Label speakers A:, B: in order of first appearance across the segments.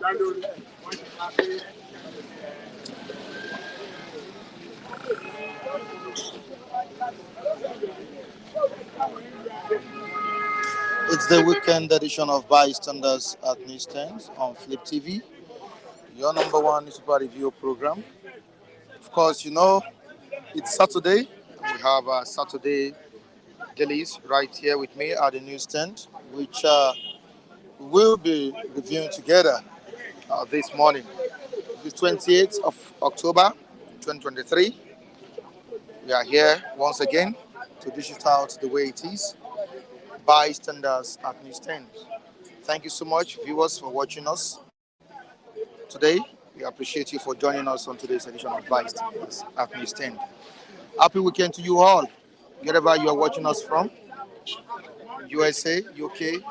A: It's the weekend edition of Bystanders at Newsstands on Flip TV, your number one newspaper review program. Of course, it's Saturday. We have Saturday dailies right here with me at the newsstand, which we'll be reviewing together this morning. It's 28th of October 2023. We are here once again to dish it out the way it is. Bystanders at newsstand. Thank you so much, viewers, for watching us today. We appreciate you for joining us on today's edition of Bystanders at newsstand. Happy weekend to you all, wherever you are watching us from. USA, UK,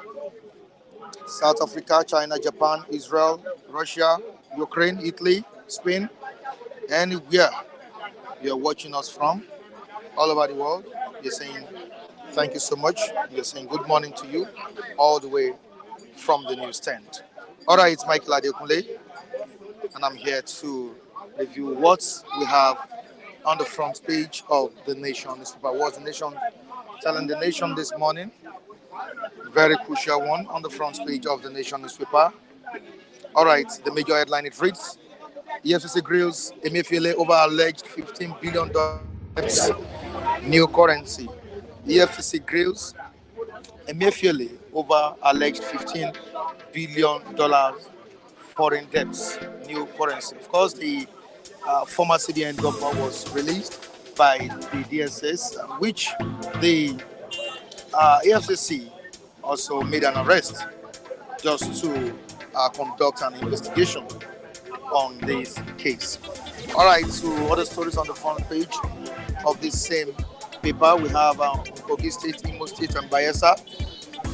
A: South Africa, China, Japan, Israel, Russia, Ukraine, Italy, Spain, anywhere you are watching us from, all over the world. You're saying thank you so much. You're saying good morning to you all the way from the newsstand. All right, it's Michael Adekunle, and I'm here to review what we have on the front page of the Nation newspaper. What's the Nation telling the nation this morning? Very crucial one on the front page of the Nation newspaper. All right, the major headline, it reads, EFCC grills Emefiele over alleged $15 billion debts, new currency. EFCC grills Emefiele over alleged $15 billion foreign debts, new currency. Of course, the former CBN governor was released by the DSS, which the EFCC also made an arrest just to conduct an investigation on this case. All right, so other stories on the front page of this same paper. We have Kogi State, Imo State, and Bayelsa,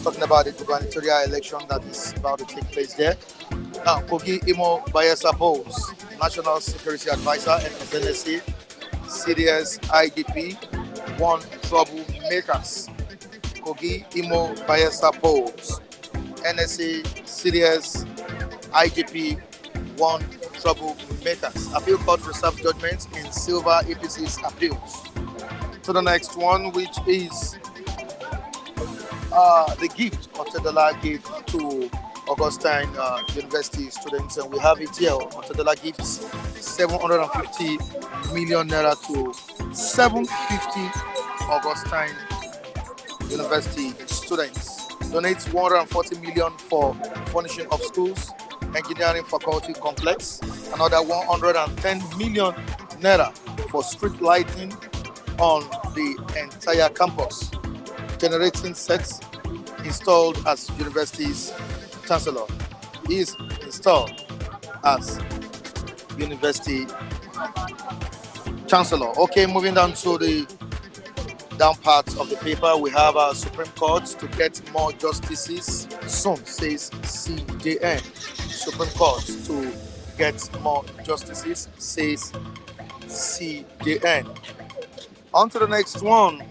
A: talking about the gubernatorial election that is about to take place there. Now, Kogi, Imo, Bayelsa polls, National Security Advisor, NSA, CDS, IDP, one troublemakers. Kogi, Imo, Bayelsa polls, NSA, CDS, IDP, one troublemakers. Appeal court reserves judgment in Silver APC's appeals. To the next one, which is the gift Otedola gave to Augustine University students, and we have it here. Otedola gives 750 million naira to 750 Augustine University students. Donates 140 million for furnishing of schools, engineering faculty complex. Another 110 million naira for street lighting on the entire campus. Generating sets installed as university's chancellor. He is installed as university chancellor. Okay, moving down to the down part of the paper, we have our Supreme Court to get more justices soon, says CJN. Supreme Court to get more justices, says CJN. On to the next one.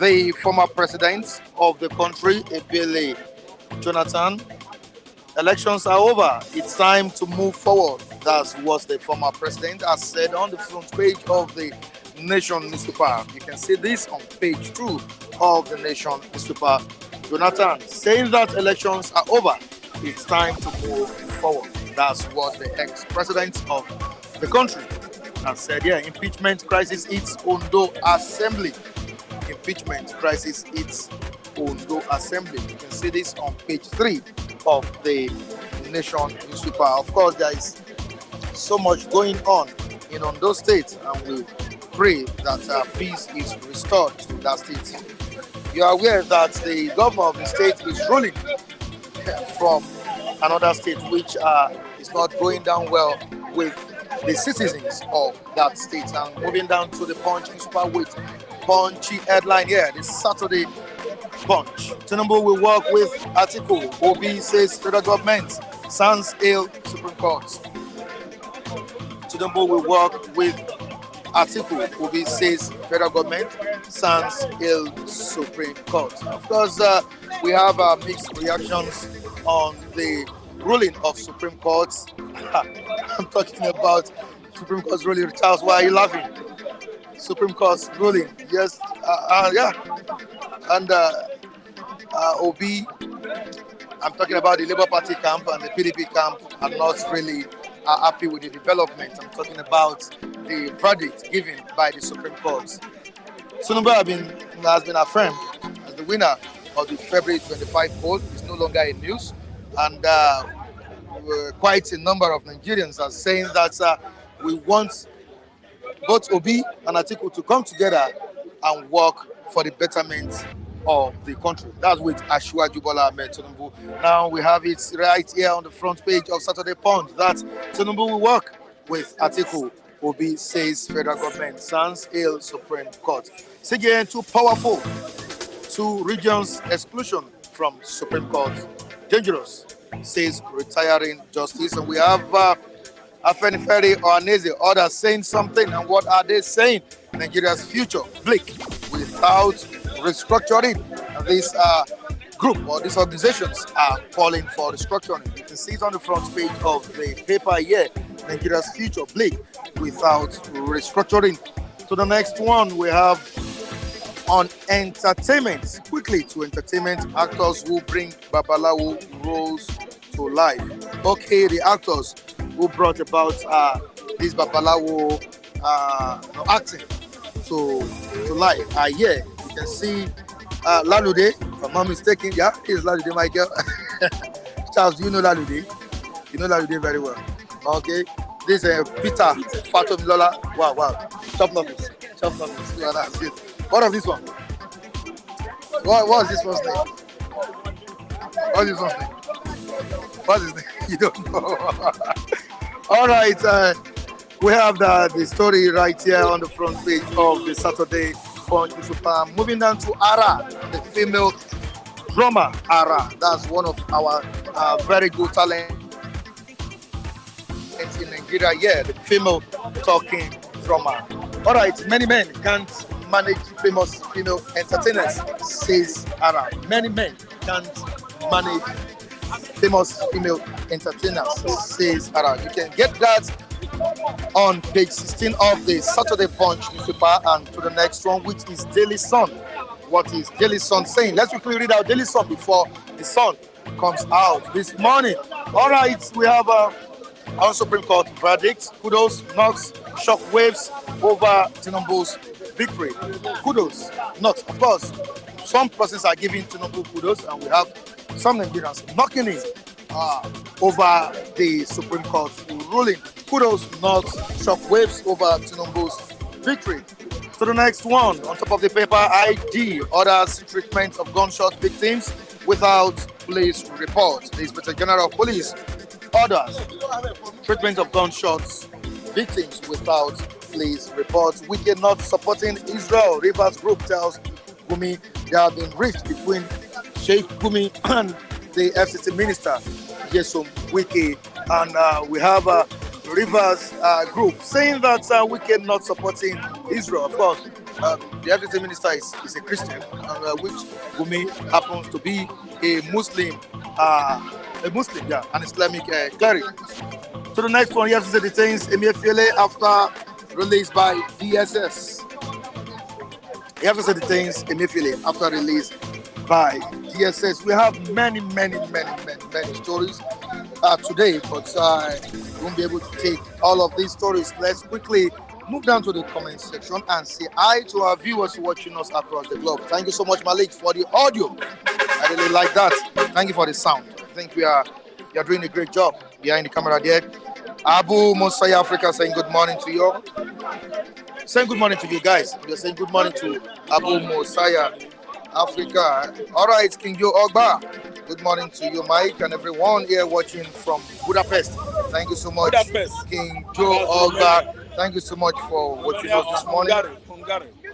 A: The former president of the country, Ebele Jonathan, elections are over. It's time to move forward. That's what the former president has said on the front page of the Nation newspaper. You can see this on page 2 of the Nation newspaper. Jonathan saying that elections are over. It's time to move forward. That's what the ex-president of the country has said. Yeah, impeachment crisis hits Ondo Assembly. Impeachment crisis hits Ondo Assembly. You can see this on page 3 of the Nation newspaper. Of course, there is so much going on in Ondo State, and we pray that peace is restored to that state. You are aware that the governor of the state is ruling from another state, which is not going down well with the citizens of that state. And moving down to the Punch newspaper with punchy headline here, this Saturday Punch. TINUBU will work with ATIKU. OBI says federal government sans ill Supreme Court. TINUBU will work with ATIKU. OBI says federal government sans ill Supreme Court. Of course, we have mixed reactions on the ruling of Supreme Court. I'm talking about Supreme Court's ruling. Charles, why are you laughing? Supreme Court's ruling. Yes, yeah. And OB, I'm talking about the Labour Party camp and the PDP camp are not really happy with the development. I'm talking about the verdict given by the Supreme Court. TINUBU has been affirmed as the winner of the February 25 poll. It's no longer in news. And quite a number of Nigerians are saying that we want both OBI and ATIKU to come together and work for the betterment of the country. That's with Asiwaju Bola Ahmed Tinubu. Now we have it right here on the front page of Saturday Punch that Tinubu will work with ATIKU. OBI says federal government sans hail Supreme Court. Again, too powerful. Two regions exclusion from Supreme Court. Dangerous, says retiring justice. And we have Afenifere or Aneze, others saying something. And what are they saying? Nigeria's future bleak without restructuring. And this group or these organizations are calling for restructuring. You can see it on the front page of the paper here. Nigeria's future bleak without restructuring. To the next one, we have on entertainment. Quickly to entertainment, actors who bring Babalawo roles to life. Okay, the actors who brought about this Babalawo acting to life are here. You can see Lalude, if I'm not mistaken. Yeah, here's Lalude, Michael. Charles, do you know Lalude? You know Lalude very well. Okay, this is Peter Fatom Lola. Wow. Chop numbers. Yeah, that's it. What of this one? What's this one's name? What's this one's name? What's his name? You don't know. All right, we have the story right here on the front page of the Saturday Punch. Moving down to Ara, the female drummer. Ara, that's one of our very good talent in Nigeria. Yeah, the female talking drummer. All right, many men can't manage famous female entertainers, says Ara. Many men can't manage famous female entertainers, says Ara. You can get that on page 16 of the Saturday Punch newspaper. And to the next one, which is Daily Sun. What is Daily Sun saying? Let's quickly read out Daily Sun before the sun comes out this morning. All right, we have our Supreme Court verdict. Kudos, knocks, shockwaves over TINUBU's victory. Kudos, not, of course. Some persons are giving TINUBU kudos, and we have some Nigerians knocking it over the Supreme Court ruling. Kudos, not shockwaves over TINUBU's victory. To the next one, on top of the paper, IG orders treatment of gunshot victims without police report. The Inspector General of Police orders treatment of gunshots victims without police reports. We cannot supporting Israel. Rivers Group tells Gumi there have been rifts between Sheikh Gumi and the FCT Minister Yesom Wiki, and we have Rivers Group saying that we cannot supporting Israel. Of course, the FCT Minister is a Christian, which Gumi happens to be a Muslim, an Islamic cleric. To the next one, EFCC detains Emefiele after release by DSS. EFCC detains Emefiele after release by DSS. We have many stories today, but I won't be able to take all of these stories. Let's quickly move down to the comment section and say hi to our viewers watching us across the globe. Thank you so much, Malik, for the audio. I really like that. Thank you for the sound. I think you're doing a great job behind the camera there. Abu Mosaya Africa saying good morning to you. Saying good morning to you guys. We're saying good morning to Abu Mosaya Africa. All right, King Joe Ogba. Good morning to you, Mike, and everyone here watching from Budapest. Thank you so much, King Joe Ogba. Thank you so much for watching us this morning.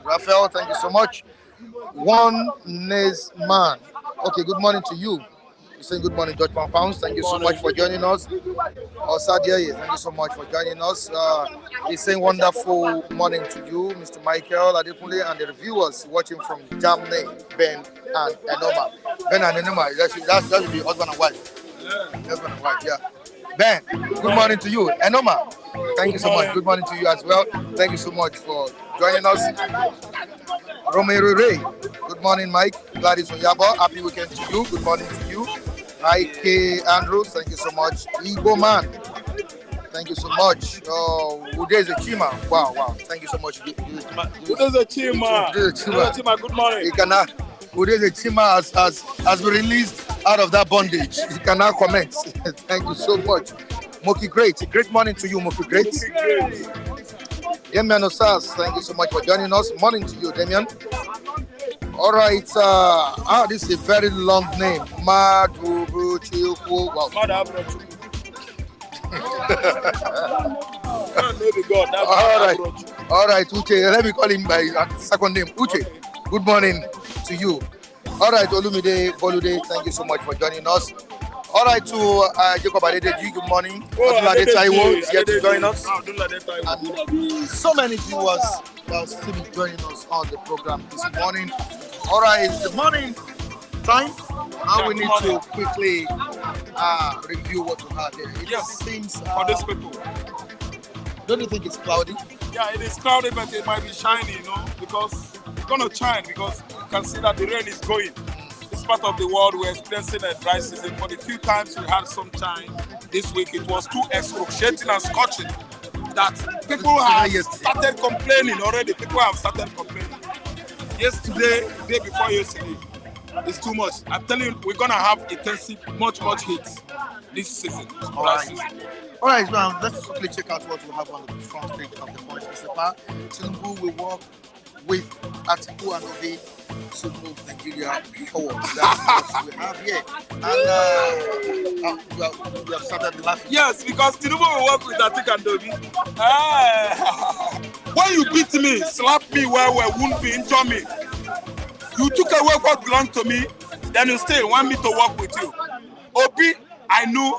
A: Raphael, thank you so much. One Nesman. Okay, good morning to you. You're saying good morning, George Pounds. Thank you so much for joining us. Sadia, thank you so much for joining us. He's saying wonderful morning to you, Mr. Michael Adekunle, and the reviewers watching from Germany, Ben and Enoma. Ben and Enoma, that should be husband and wife. Husband and wife, yeah. Ben, good morning to you. Enoma, thank you so much. Good morning to you as well. Thank you so much for joining us. Romero Ray, good morning, Mike. Gladys Onyabo, happy weekend to you. Good morning to you. Ike Andrews, thank you so much. Igbo Man, thank you so much. Udeze Chima, wow. Thank you so much.
B: Udeze Chima, good morning.
A: Udeze Chima has been released out of that bondage. He can now comment. Thank you so much. Moki Great, great morning to you, Moki Great. Damian Osas, thank you so much for joining us. Morning to you, Damian. All right, this is a very long name. Madubuchiku. Wow. All right, Uche. Let me call him by second name. Uche, good morning to you. All right, Olumide Bolude, thank you so much for joining us. All right, to Jacob Adedeji, good morning. Abdulade Taiwo is here to join us. And so many viewers are still joining us on the program this morning. All right, it's the morning time. Now we need to quickly review what we have here. It seems
B: for these people.
A: Don't you think it's cloudy?
B: Yeah, it is cloudy, but it might be shiny, because it's going to shine because you can see that the rain is going. This part of the world we're experiencing a dry season. For the few times we had some time this week, it was too excruciating and scorching that people have started complaining already. People have started complaining. Yesterday, the day before yesterday, it's too much. I'm telling you, we're going to have intensive, much heat this season.
A: All right, now let's quickly check out what we have on the front page of the Punch newspaper. TINUBU will work with ATIKU and OBI to move Nigeria forward. That's what we have here. And we have started laughing.
B: Yes, because TINUBU will work with ATIKU and OBI. When you beat me, slap me well, wound me, injure me, you took away what belonged to me, then you still want me to work with you. OBI, I knew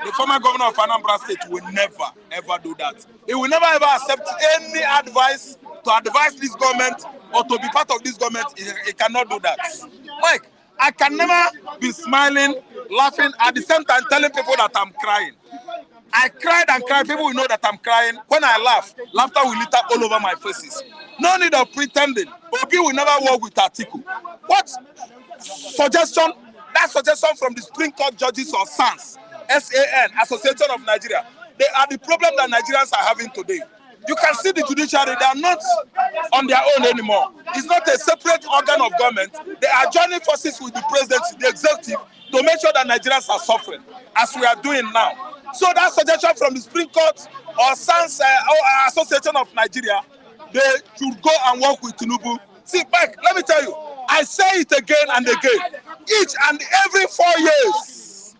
B: the former governor of Anambra State will never, ever do that. He will never, ever accept any advice to advise this government or to be part of this government. He cannot do that. Mike, I can never be smiling, laughing, at the same time telling people that I'm crying. I cried and cried. People will know that I'm crying. When I laugh, laughter will litter all over my faces. No need of pretending. OBI will never work with ATIKU. What suggestion? That suggestion from the Supreme Court judges or SANS, SAN, Association of Nigeria. They are the problem that Nigerians are having today. You can see the judiciary, they are not on their own anymore. It's not a separate organ of government. They are joining forces with the presidency, the executive, to make sure that Nigerians are suffering, as we are doing now. So that suggestion from the Supreme Court or SANS or Association of Nigeria, they should go and work with TINUBU. See, Mike, let me tell you, I say it again and again. Each and every 4 years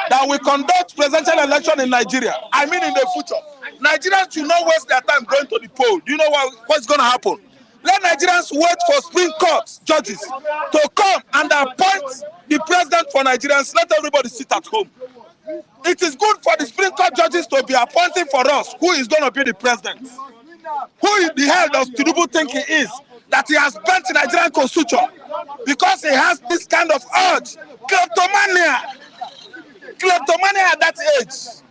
B: that we conduct presidential election in Nigeria, I mean in the future, Nigerians should not waste their time going to the poll. Do you know what's going to happen? Let Nigerians wait for Supreme Court judges to come and appoint the president for Nigerians. Let everybody sit at home. It is good for the Supreme Court judges to be appointing for us who is going to be the president. Who the hell does TINUBU think he is? That he has bent the Nigerian constitution because he has this kind of urge. Kleptomania at that age.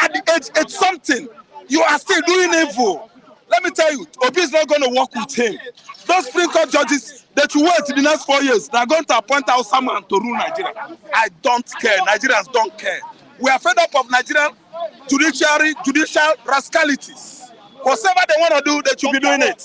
B: At the age 8 something, you are still doing evil. Let me tell you, OBI is not going to work with him. Those Supreme Court judges that you wait in the next 4 years, they are going to appoint out someone to rule Nigeria. I don't care. Nigerians don't care. We are fed up of Nigerian judicial rascalities. Whatever they want to do, they should be doing it.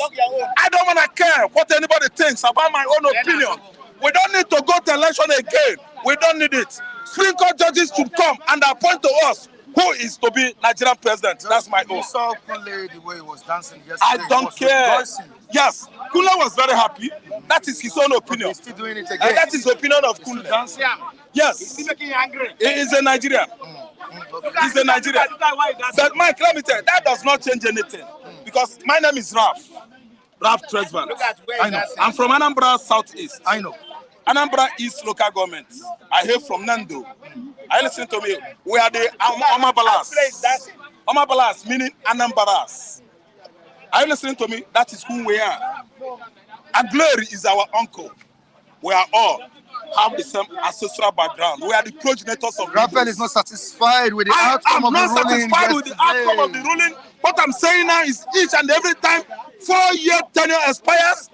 B: I don't want to care what anybody thinks about my own opinion. We don't need to go to election again. We don't need it. Supreme Court judges should come and appoint to us who is to be Nigerian president. That's my own.
A: You saw Kunle the way he was dancing yesterday.
B: I don't care. Yes, Kunle was very happy. That is his own opinion.
A: He's still doing it again.
B: And that is the opinion of Kunle. Yes.
A: Is he making you angry?
B: He is a Nigerian. He's a Nigerian. But Mike, let me tell you, that does not change anything. Because my name is Ralph Tresvant.
A: I know.
B: I'm from Anambra Southeast.
A: I know.
B: Anambra East local government. I hail from Nando. I listen to me. We are the Omabalas. Omabalas meaning Anambaras. Are you listening to me? That is who we are. Aguleri is our uncle. We are all. have the same ancestral background. We are the progenitors of
A: Raphael is not satisfied with the outcome of the ruling.
B: I'm not satisfied with the outcome of the ruling. What I'm saying now is each and every time 4-year tenure expires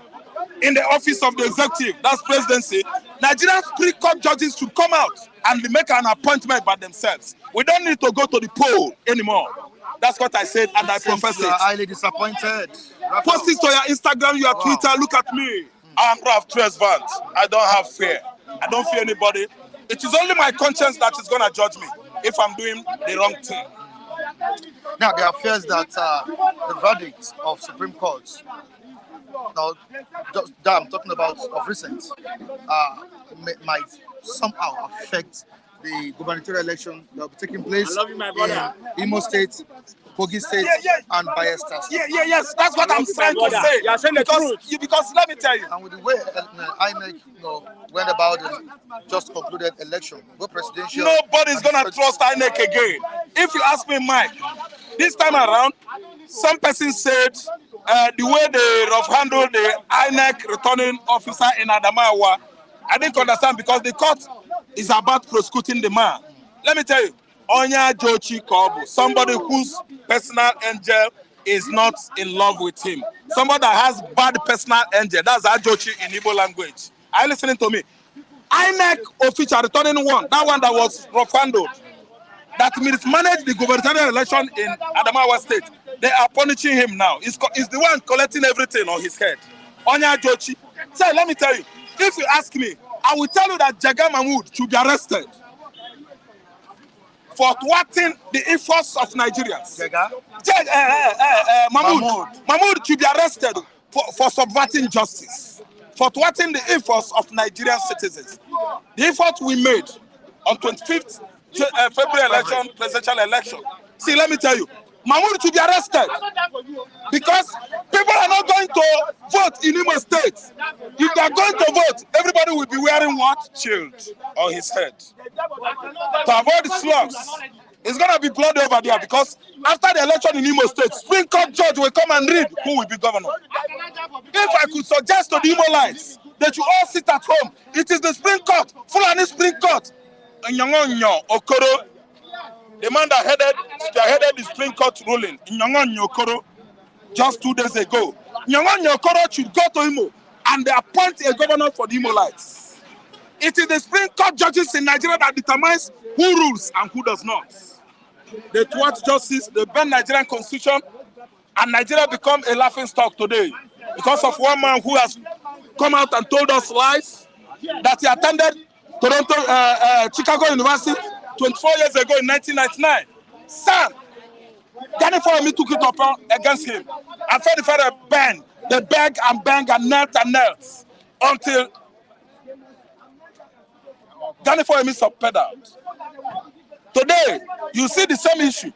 B: in the office of the executive, that's presidency, Nigerian Supreme Court judges should come out and make an appointment by themselves. We don't need to go to the poll anymore. That's what I said, and I profess it.
A: You are highly disappointed.
B: Post it to your Instagram, your Twitter. Look at me. I'm Ralph Tresvant. I don't have fear. I don't fear anybody. It is only my conscience that is going to judge me if I'm doing the wrong thing.
A: Now, there are fears that the verdict of Supreme Court, now, that I'm talking about of recent, might somehow affect the gubernatorial election that will be taking place in Imo State, Kogi State, and Bayelsa State.
B: Yes, that's what I'm trying to say.
C: You're saying the truth.
B: Because let me tell you.
A: And with the way INEC went about the just concluded election, go presidential.
B: Nobody's going to trust INEC again. If you ask me, Mike, this time around, some person said the way they rough handled the INEC returning officer in Adamawa, I didn't understand because the court is about prosecuting the man. Let me tell you, Onya Jochi Kobu, somebody whose personal angel is not in love with him. Somebody that has bad personal angel, that's Ajochi in Igbo language. Are you listening to me? INEC official returning one, that one that was rough handled, that mismanaged the gubernatorial election in Adamawa State. They are punishing him now. He's the one collecting everything on his head. Onya Jochi. So let me tell you, if you ask me, I will tell you that Jaga Mahmood should be arrested for thwarting the efforts of Nigerians. Mahmood should be arrested for subverting justice, for thwarting the efforts of Nigerian citizens. The effort we made on 25th February election, presidential election. See, let me tell you, Mahmoud should be arrested because people are not going to vote in Imo State. If they are going to vote, everybody will be wearing what? Shield on his head. To avoid slugs, it's going to be blood over there because after the election in Imo State, Supreme Court judge will come and read who will be governor. If I could suggest to the Imolites that you all sit at home, it is the Supreme Court, Fulani Supreme Court, Okoro, the man that headed the Supreme Court ruling in Okoro just 2 days ago. Okoro should go to Imo and they appoint a governor for the Imolites. It is the Supreme Court judges in Nigeria that determines who rules and who does not. They thwart justice, they bend Nigerian constitution, and Nigeria become a laughing stock today because of one man who has come out and told us lies that he attended Chicago University 24 years ago in 1999. Sam, Danny Fawemi took it up against him. And Fedi Fede bang, they beg and bang and knelt until Danny Fawemi subpedaled. Today, you see the same issue.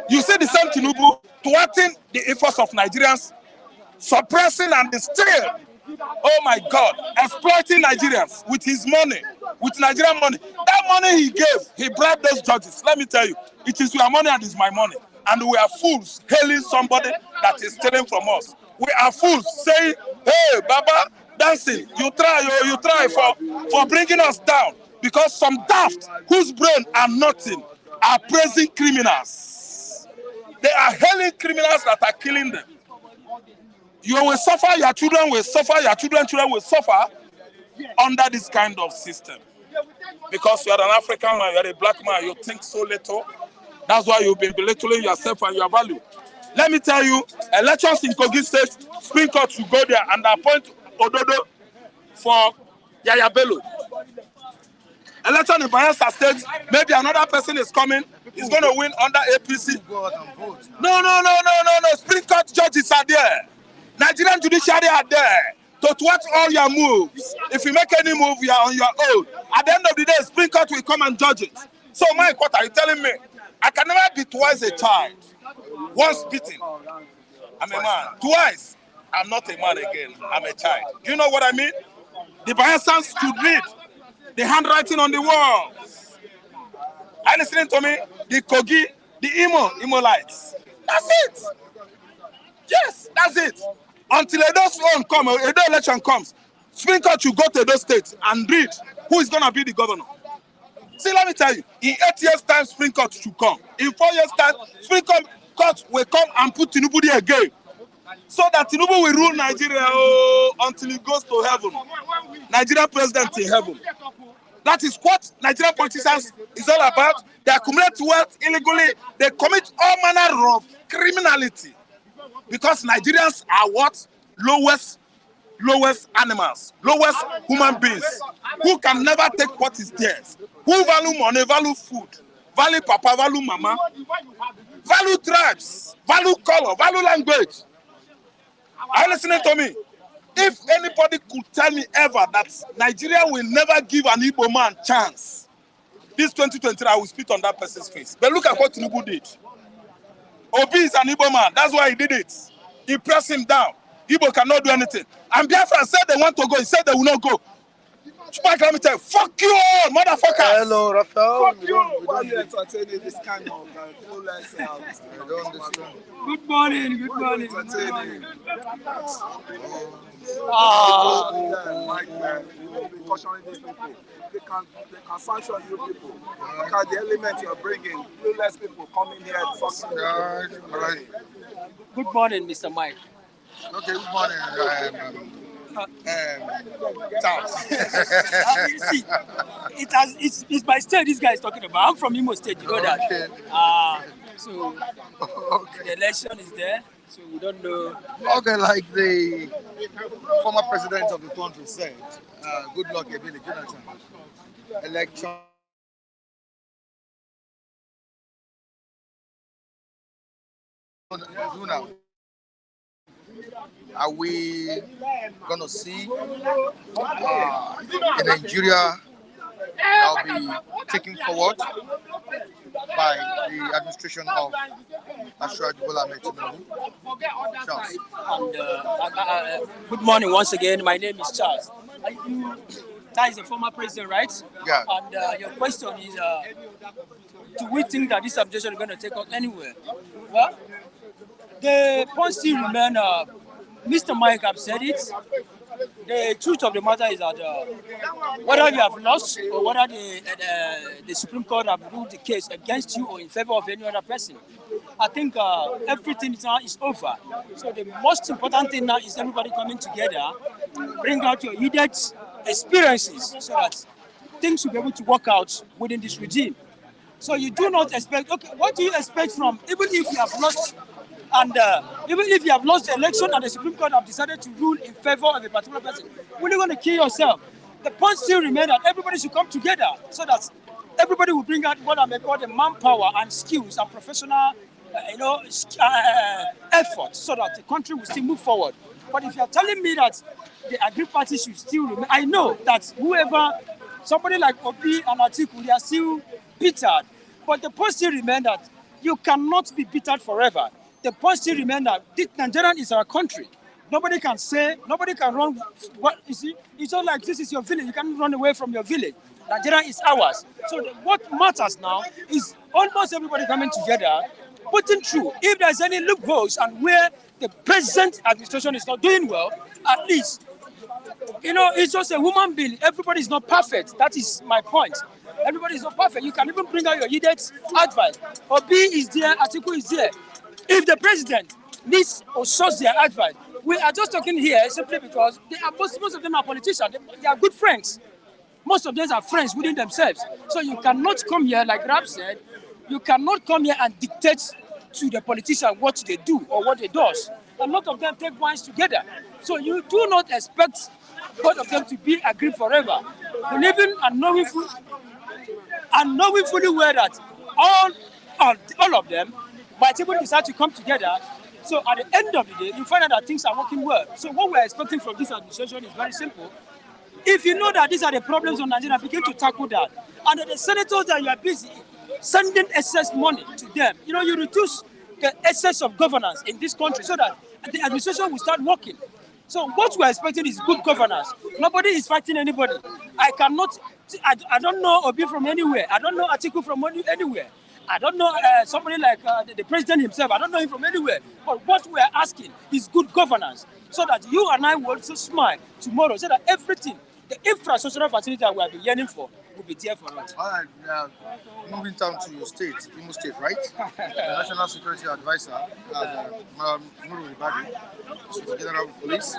B: You see the same TINUBU thwarting the efforts of Nigerians, suppressing and still, oh my God, exploiting Nigerians with his money, with Nigerian money. That money he gave, he bribed those judges. Let me tell you, it is your money and it's my money. And we are fools hailing somebody that is stealing from us. We are fools saying, hey, Baba, dancing, you try for bringing us down. Because some daft, whose brain are nothing, are praising criminals. They are hailing criminals that are killing them. You will suffer, your children will suffer, your children will suffer under this kind of system. Because you are an African man, you are a black man, you think so little. That's why you've been belittling yourself and your value. Let me tell you, elections in Kogi State, Supreme Court should go there and appoint Ododo for Yaya Bello. Election in Bayelsa State, maybe another person is coming, is going to win under APC. No. Supreme Court judges are there. Nigerian judiciary are there to watch all your moves. If you make any move, you are on your own. At the end of the day, Supreme Court will come and judge it. So, Mike, what are you telling me? I can never be twice a child. Once beaten, I'm a man. Twice, I'm not a man again. I'm a child. Do you know what I mean? The Bayelsans should read the handwriting on the walls. Are you listening to me? The Kogi, the Imolites. That's it. Yes, that's it. Until Edo's own come, Edo election comes, Supreme Court should go to those states and read who is going to be the governor. See, let me tell you, in 8 years' time, Supreme Court should come. In 4 years' time, Supreme Court will come and put TINUBU there again. So that TINUBU will rule Nigeria until he goes to heaven. Nigerian president in heaven. That is what Nigerian politicians is all about. They accumulate wealth illegally. They commit all manner of criminality. Because Nigerians are what? Lowest animals, lowest human beings, who can never take what is theirs, who value money, value food, value papa, value mama, value tribes, value color, value language. Are you listening to me? If anybody could tell me ever that Nigeria will never give an Igbo man chance, this 2023, I will spit on that person's face. But look at what TINUBU did. OBI is an Igbo man. That's why he did it. He pressed him down. Igbo cannot do anything. And Biafra said they want to go. He said they will not go. Spike, let me tell you, fuck you all, motherfuckers.
A: Hello, Raphael.
B: Fuck you.
C: Why are you entertaining this kind of clueless?
A: I don't understand.
D: Good morning, good morning. Good morning.
C: Be cautioning these people. They can sanction you people. Look at the element you're bringing. Clueless people coming here.
A: Right.
D: Good morning, Mr. Mike.
A: Okay, good morning. Charles.
D: See, it's my state this guy is talking about. I'm from Imo State, you know that.
A: Okay.
D: So
A: Okay.
D: the election is there, so we don't know.
A: Okay, like the former president of the country said, good luck, Ebele Jonathan. Election. Now, are we gonna see a Nigeria that will be taken forward by the administration of Ashura Bola Ahmed Tinubu? Charles.
D: And good morning once again. My name is Charles. That is the former president, right?
A: Yeah.
D: And your question is, do we think that this administration is going to take us anywhere? Well, the point still remains. Mr. Mike have said it. The truth of the matter is that whether you have lost or whether the Supreme Court have ruled the case against you or in favor of any other person, I think everything now is over. So the most important thing now is everybody coming together, bring out your needed experiences so that things will be able to work out within this regime. So you do not expect, okay, what do you expect from, even if you have lost, and even if you have lost the election and the Supreme Court have decided to rule in favor of a particular person, when are you going to kill yourself? The point still remains that everybody should come together so that everybody will bring out what I may call the manpower and skills and professional effort so that the country will still move forward. But if you're telling me that the Agri Party should still remain, I know that whoever, somebody like OBI and ATIKU, they are still bittered. But the point still remains that you cannot be bittered forever. The point still remains that Nigeria is our country. Nobody can say, nobody can run. What you see, it's not like this is your village. You can't run away from your village. Nigeria is ours. So what matters now is almost everybody coming together, putting through. If there's any loopholes and where the present administration is not doing well, at least, it's just a human being. Everybody is not perfect. That is my point. Everybody is not perfect. You can even bring out your needed advice. OBI is there, ATIKU is there. If the president needs or shows their advice, we are just talking here simply because they are most of them are politicians. They are good friends. Most of them are friends within themselves. So you cannot come here, like Rab said, you cannot come here and dictate to the politician what they do or what they do. A lot of them take wines together. So you do not expect both of them to be agreed forever. Believing and knowing fully well that all of them might even decide to come together. So at the end of the day, you find out that things are working well. So what we're expecting from this administration is very simple. If you know that these are the problems of Nigeria, begin to tackle that. And the senators that you are busy sending excess money to them, you reduce the excess of governance in this country so that the administration will start working. So what we're expecting is good governance. Nobody is fighting anybody. I don't know OBI from anywhere. I don't know ATIKU from anywhere. I don't know somebody like the president himself. I don't know him from anywhere. But what we are asking is good governance, so that you and I will also smile tomorrow, so that everything, the infrastructural facility that we have been yearning for, will be there for us.
A: All right, moving down to your state, Imo State, right? The National Security Advisor, Nuru Ibadi, Inspector General of Police,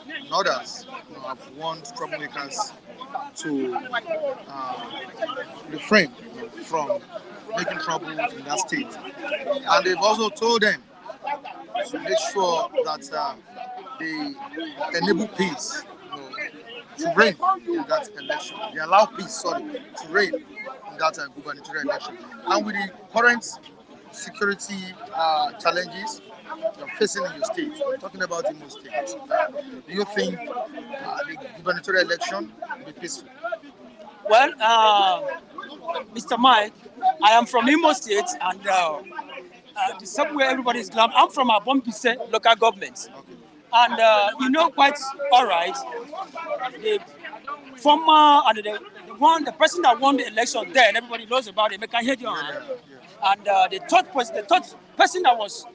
A: and others have warned troublemakers to refrain from making trouble in that state. And they've also told them to make sure that they enable peace to reign in that election. They allow peace, to reign in that gubernatorial election. And with the current security challenges you're facing in your state, we're talking about Imo State, do you think the gubernatorial election will be peaceful?
D: Well, Mr. Mike, I am from Imo State, and the somewhere everybody is glad. I'm from Abompise local government.
A: Okay.
D: And you know quite all right, the former and the person that won the election there, and everybody knows about it, Emeka Hedion. And the third person that was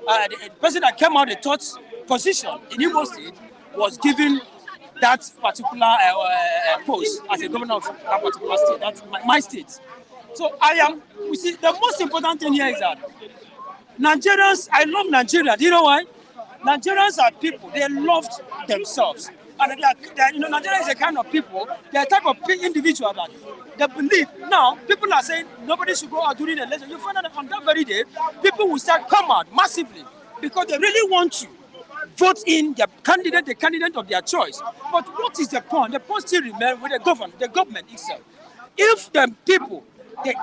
D: the person that came out the third position in Imo State was given that particular post as a governor of that particular state. That's my state. So we see, the most important thing here is that Nigerians, I love Nigeria. Do you know why? Nigerians are people, they loved themselves. And Nigeria is a kind of people, they're a type of individual that they believe. Now, people are saying nobody should go out during the election. You find out that on that very day, people will start come out massively because they really want to vote in the candidate of their choice. But what is the point? The point still remains with the government itself. If the people, the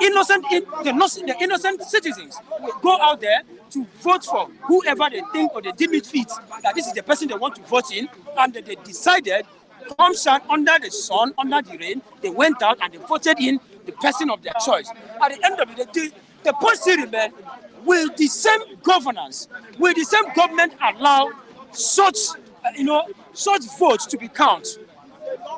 D: innocent citizens will go out there to vote for whoever they think or they deem it fit that this is the person they want to vote in, and they decided, come shine under the sun, under the rain, they went out and they voted in the person of their choice. At the end of the day, the point still remains, will the same governance, will the same government allow such votes to be counted?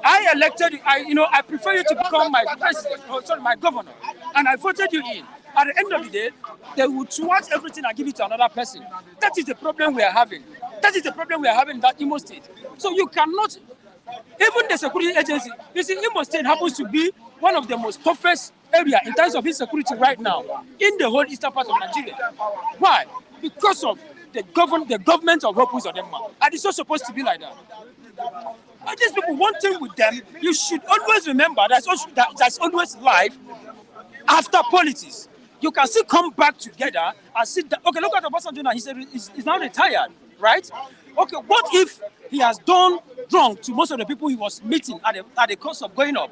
D: I elected, I prefer you to become my president, my governor, and I voted you in. At the end of the day, they will thwart everything and give it to another person. That is the problem we are having. That is the problem we are having in that Imo State. So you cannot, even the security agency, you see, Imo State happens to be one of the most toughest area in terms of insecurity right now in the whole eastern part of Nigeria. Why? Because of the government of Hope Uzodinma. And it's not supposed to be like that. And these people, one thing with them, you should always remember there's always life after politics. You can still come back together and sit down. Okay, look at Obasanjo now. He's now retired, right? Okay, what if he has done wrong to most of the people he was meeting at the cost of going up?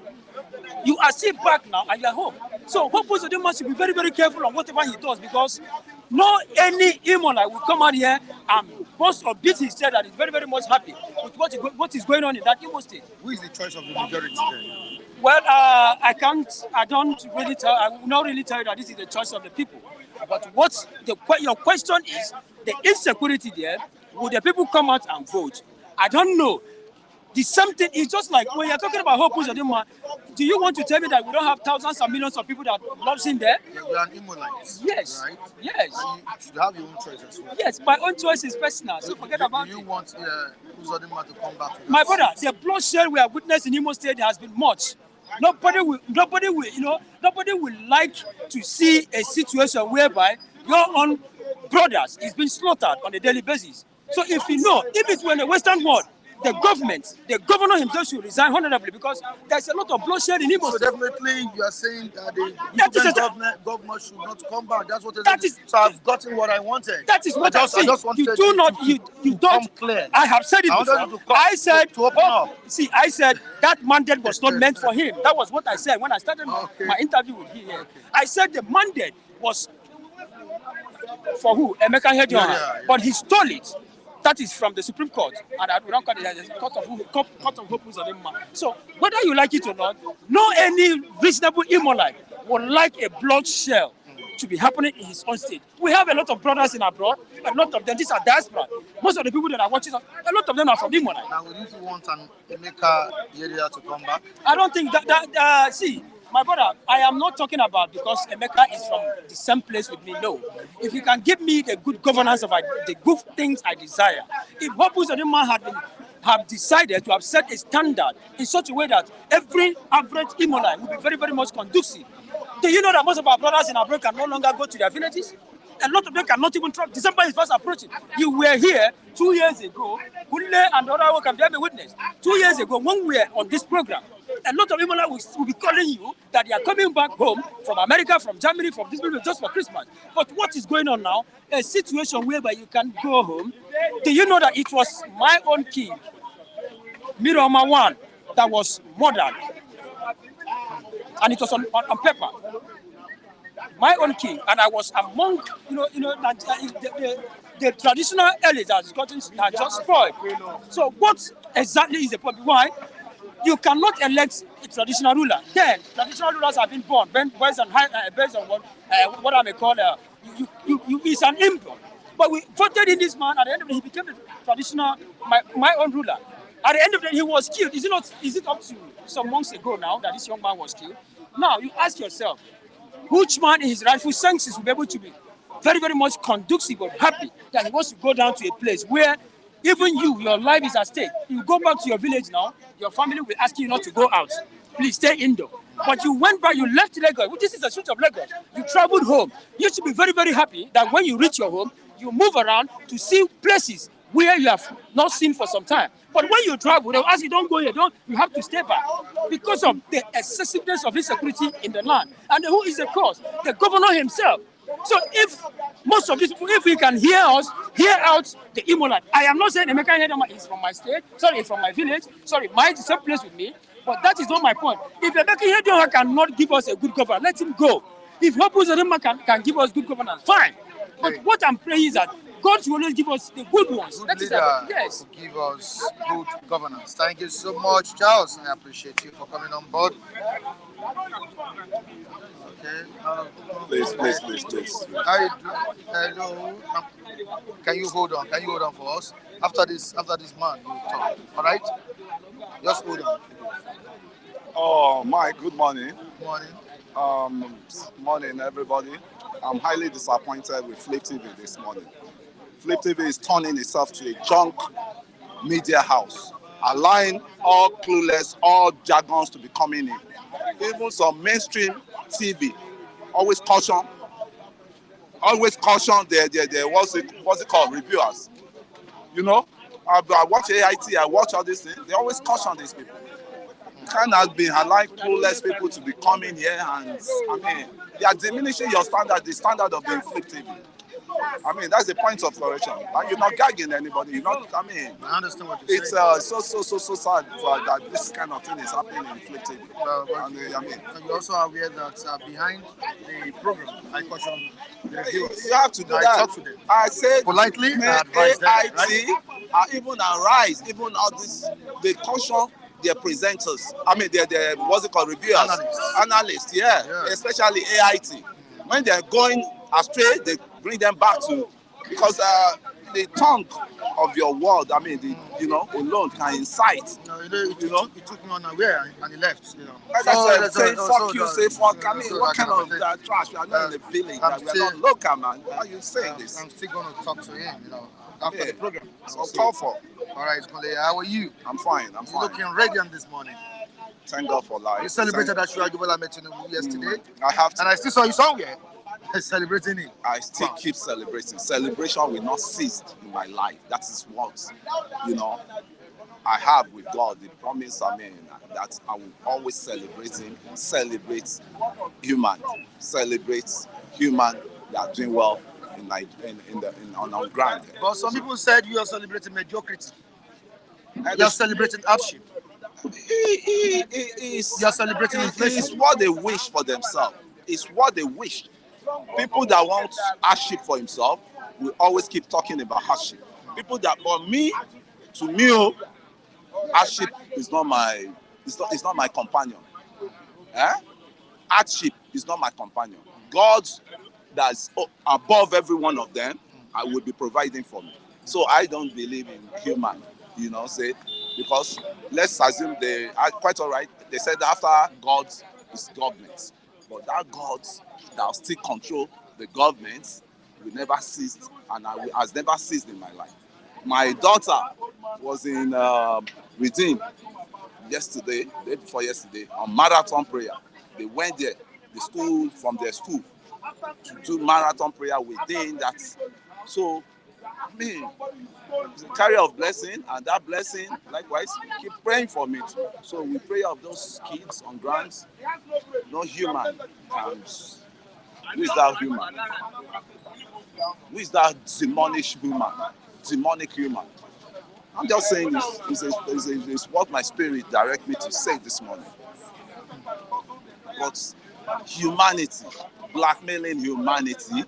D: You are still back now and you are home. So Hope Uzodinma should be very, very careful on whatever he does, because no any Imola will come out here and boast or beat his chest that is very, very much happy with what is going on in that Imo State.
A: Who is the choice of the majority then?
D: Well, I will not really tell you that this is the choice of the people. But your question is, the insecurity there, will the people come out and vote? I don't know. The same thing is just like when you're talking about Hope Uzodinma, do you want to tell me that we don't have thousands and millions of people that loves him there?
A: Yeah, we are Imolites.
D: Yes.
A: Right?
D: Yes.
A: And you should have your own choice as well.
D: Yes, my own choice is personal, so forget about it.
A: Do you want Uzodinma to come back to
D: My brother, the bloodshed we have witnessed in Imo State has been much. Nobody will like to see a situation whereby your own brothers is being slaughtered on a daily basis. So if it were in the Western world, the governor himself should resign honorably, because there's a lot of bloodshed in Imo State.
A: So definitely you are saying that the governor should not come back. That's what it is. So I've gotten what I wanted.
D: That is what I just wanted. You don't.
A: Clear.
D: I have said it before. I said to open up. See, I said that mandate was not meant for him. That was what I said when I started my interview with him. Okay. I said the mandate was for who? Emeka Hedion. Yeah. But he stole it. That is from the Supreme Court, and we don't call it the Court of Hope Uzodinma. So whether you like it or not, no any reasonable Imolite would like a bloodshed to be happening in his own state. We have a lot of brothers in abroad, a lot of them, these are diaspora. Most of the people that are watching, a lot of them are from Imolite.
A: Now, would you want an Emeka area to come back?
D: I don't think see, My brother, I am not talking about because Emeka is from the same place with me. No. If you can give me the good governance of the good things I desire, if Hope Uzodinma have decided to have set a standard in such a way that every average Imola will be very, very much conducive. Do you know that most of our brothers in Abroad can no longer go to their villages? A lot of them cannot even travel. December is fast approaching. You were here 2 years ago. Kunle and the other one can be a witness. 2 years ago, when we were on this program, a lot of people will be calling you that they are coming back home from America, from Germany, from this people just for Christmas. But what is going on now? A situation whereby you can go home. Do you know that it was my own king, Miroma one, that was murdered, and it was on paper. My own king, and I was among, the traditional elites that just spoiled. So what exactly is the problem? Why? You cannot elect a traditional ruler. Then traditional rulers have been born based on what I may call is an import. But we voted in this man. At the end of the day, he became the traditional my own ruler. At the end of the day, he was killed. Is it up to some months ago now that this young man was killed? Now you ask yourself, which man in his rightful senses will be able to be very, very much conducive or happy that he wants to go down to a place where even your life is at stake. You go back to your village now, your family will ask you not to go out. Please stay indoor. But you went back, you left Lagos. This is the street of Lagos. You traveled home. You should be very, very happy that when you reach your home, you move around to see places where you have not seen for some time. But when you travel, they'll ask you, don't go here, you have to stay back because of the excessiveness of insecurity in the land. And who is the cause? The governor himself. So if most of these people, if we can hear out the Imoland, I am not saying Emeka Hedama is from my state, sorry, it's from my village, sorry, my same place with me, but that is not my point. If Emeka Hedama cannot give us a good governance, let him go. If Hope Uzodinma can give us good governance, fine. But what I'm praying is that God will always give us the good ones.
A: Good
D: that
A: leader
D: yes.
A: to give us good governance. Thank you so much, Charles. I appreciate you for coming on board. Okay.
E: Please.
A: Hello. Can you hold on? Can you hold on for us? After this man, you talk. All right. Just hold on.
E: Oh, Mike, good morning.
A: Good morning.
E: Morning, everybody. I'm highly disappointed with Flip TV this morning. Flip TV is turning itself to a junk media house, allowing all clueless, all jargons to be coming in. Even some mainstream TV always caution the what's it called, reviewers. You know, I watch AIT, I watch all these things. They always caution these people. Cannot be allowing clueless people to be coming here, and they are diminishing your standard, the standard of the Flip TV. That's the point of correction. And you're not gagging anybody. You're not.
A: I understand what you're saying.
E: It's so sad that this kind of thing is happening in Flip TV.
A: And you're also aware that behind the program, I caution the viewers.
E: You have to do that.
A: Talk to them.
E: I said
A: politely. I advise them,
E: right? Even Arise, even all this, they caution their presenters. They're what's it called, reviewers, analysts. Yeah, especially AIT. When they're going astray, they bring them back to, because the tongue of your word, alone can incite.
A: It took me unaware and he left.
E: Like I said, say fuck you, say fuck. What kind of trash? We are not in the village. We are not local, man. Why are you saying this?
A: I'm still going to talk to him, after the program.
E: So call for.
A: All right, Kole, how are you?
E: I'm fine.
A: Looking radiant this morning.
E: Thank God for life.
A: You celebrated Ashura Bola TINUBU yesterday.
E: I have to.
A: And I still saw you somewhere celebrating it.
E: I still keep celebrating. Celebration will not cease in my life. That is what, I have with God. The promise, that I will always celebrate Him, celebrate human that are doing well on our ground.
A: But some people said you are celebrating mediocrity. You are celebrating hardship. You are celebrating inflation.
E: It's what they wish for themselves. It's what they wish. People that want hardship for himself will always keep talking about hardship. People that, but to me, hardship is not my. It's not my companion. Hardship is not my companion. God that's above every one of them, I will be providing for me. So I don't believe in human, because let's assume they are quite all right. They said after God is government. But that God that will still control the government will never cease, and has never ceased in my life. My daughter was in Redeem yesterday, day before yesterday, on marathon prayer. They went there, from their school, to do marathon prayer within that. So, I mean, it's a carrier of blessing, and that blessing, likewise, keep praying for me too. So we pray of those kids on grounds, no human. And who is that human? Who is that demonic human? Demonic human. I'm just saying it's what my spirit directs me to say this morning. But humanity, blackmailing humanity,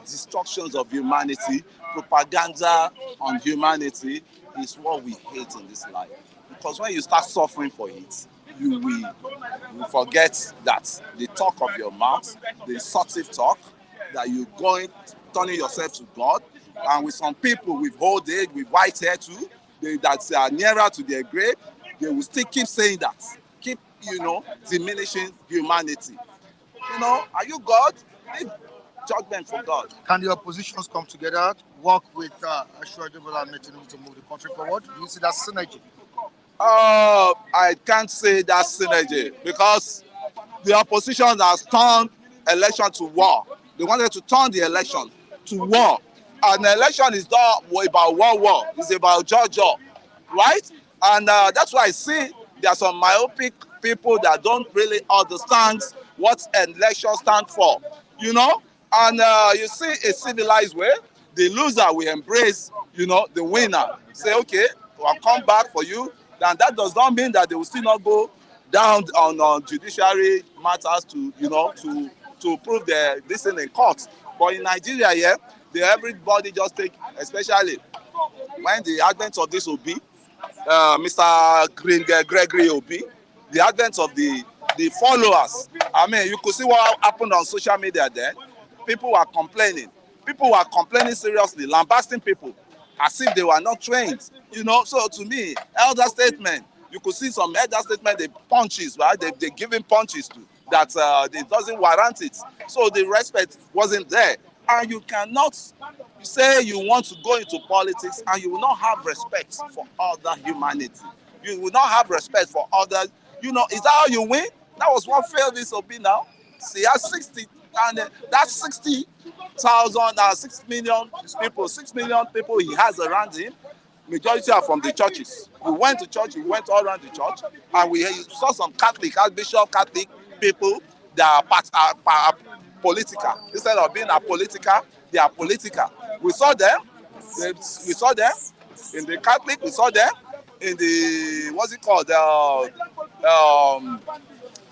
E: destructions of humanity, propaganda on humanity is what we hate in this life. Because when you start suffering for it, you will forget that the talk of your mouth, the insultive talk, that you're turning yourself to God. And with some people with old age, with white hair too, that are nearer to their grave, they will still keep saying that. Keep, diminishing humanity. Are you God? Leave judgment for God.
A: Can the oppositions come together, work with Ashwaji Bola and TINUBU to move the country forward? Do you see that synergy?
E: I can't say that synergy because the opposition has turned election to war. They wanted to turn the election to war. And the election is not about war. It's about judge, right? And that's why I see there are some myopic people that don't really understand what election stands for, And you see a civilized way, the loser will embrace, the winner. Say, okay, I'll come back for you. And that does not mean that they will still not go down on judiciary matters to prove this in court. But in Nigeria, everybody just take, especially when the advent of this OBI, Mr. Gregory OBI, the advent of the followers. I mean, you could see what happened on social media then. People were complaining. People were complaining seriously, lambasting people as if they were not trained. So to me, elder statement, you could see some elder statement, they punches, right? They giving punches to that it doesn't warrant it. So the respect wasn't there. And you cannot say you want to go into politics and you will not have respect for other humanity. You will not have respect for others. Is that how you win? That was what failed this OB now. See, he has 60, and that's 60,000, 6 million people, 6 million people he has around him. Majority are from the churches. We went to church, we went all around the church, and we saw some Archbishop Catholic people that are political. Instead of being apolitical, they are political. We saw them in the Catholic, we saw them in the,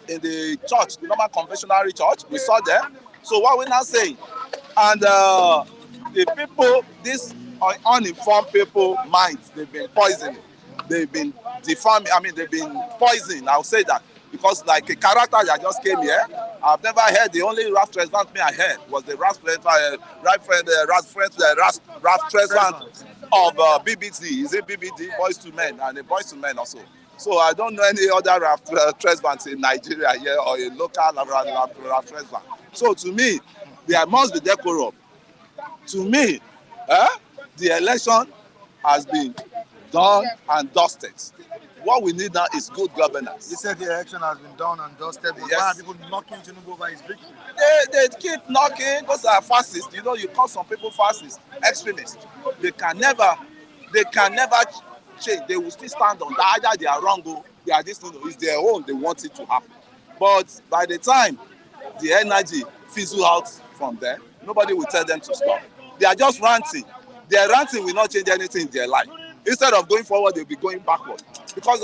E: in the church, the normal conventional church, we saw them. So what we're now saying, and the people, these uninformed people minds, they've been poisoning, they've been deforming, they've been poisoning, I'll say that. Because like a character that just came here, I've never heard, the only Ralph Tresvant me I heard was the Ralph Tresvant of BBT. Is it BBT? Boys to Men, and the Boys to Men also. So I don't know any other Ralph Tresvant in Nigeria here, or a local Ralph Tresvant. So to me, there must be decorum. To me, the election has been done and dusted. What we need now is good governance.
A: You said the election has been done and dusted, but
E: yes.
A: Why are people knocking TINUBU over his victory?
E: They keep knocking. Those are fascists. You call some people fascists, extremists. They can never change. They will still stand on that. Either they are wrong or they are this. It's their own. They want it to happen. But by the time the energy fizzles out from them, nobody will tell them to stop. They are just ranting. Their ranting will not change anything in their life. Instead of going forward, they'll be going backward. Because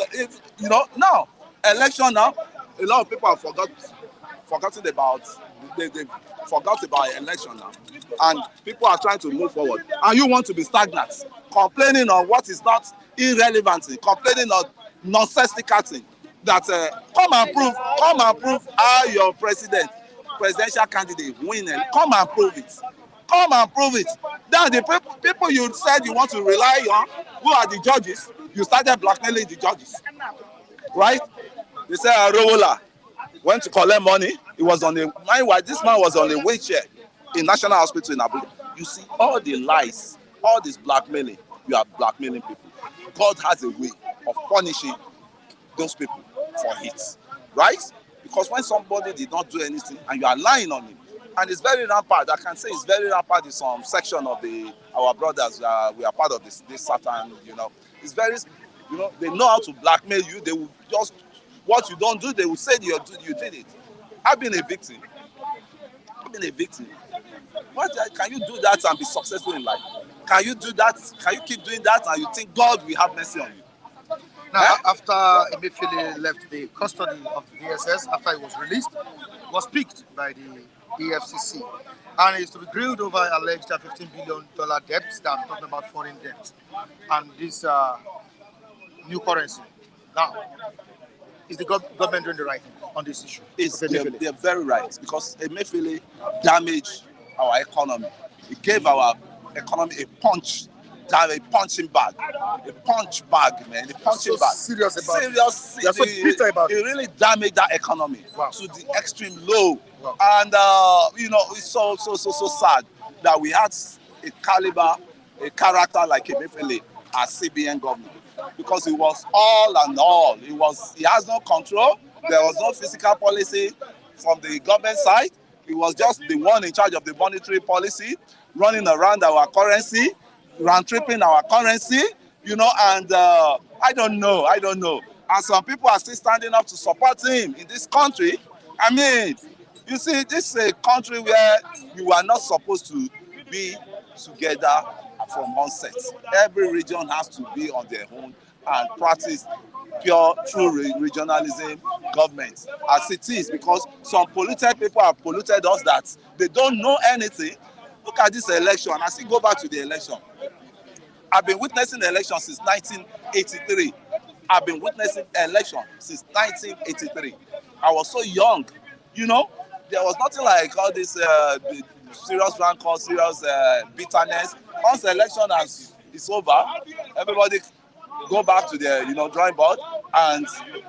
E: now, election now, a lot of people have forgotten about, they forgot about election now. And people are trying to move forward. And you want to be stagnant, complaining on what is not irrelevant, complaining on nonsensical thing. That come and prove how your presidential candidate winning. Come and prove it. Come and prove it. Then the people you said you want to rely on, who are the judges, you started blackmailing the judges. Right? They say Rowola. went to collect money. He was on a this man was on a wheelchair in National Hospital in Abuja. You see all the lies, all this blackmailing. You are blackmailing people. God has a way of punishing those people for it, right? Because when somebody did not do anything and you are lying on him, and it's very rampant. I can say it's very rampant in some section of our brothers. We are part of this Satan. It's very, they know how to blackmail you. They will just what you don't do. They will say you did it. I've been a victim. What can you do that and be successful in life? Can you do that? Can you keep doing that and you think God will have mercy on you?
A: Now, after Emefiele left the custody of the DSS, after he was released, was picked by the EFCC, and is to be grilled over alleged $15 billion debt that I'm talking about, foreign debt, and this new currency. Now, is the government doing the right thing on this issue?
E: They're very right, because Emefiele damaged our economy. It gave our economy a punching bag, man.
A: Serious about it.
E: You're so bitter about it. It really damaged that economy to the extreme low. Wow. And it's so sad that we had a character like Emefiele as CBN governor, because it was all and all. He has no control. There was no fiscal policy from the government side. He was just the one in charge of the monetary policy, running around our currency, round-tripping our currency, and I don't know. And some people are still standing up to support him in this country. I mean, you see, this is a country where you are not supposed to be together from onset. Every region has to be on their own and practice pure, true regionalism government as it is, because some polluted people have polluted us that they don't know anything. Look at this election, and I still go back to the election. I've been witnessing the election since 1983. I was so young, there was nothing like all this serious rancor, serious bitterness. Once the election is over, everybody go back to their drawing board.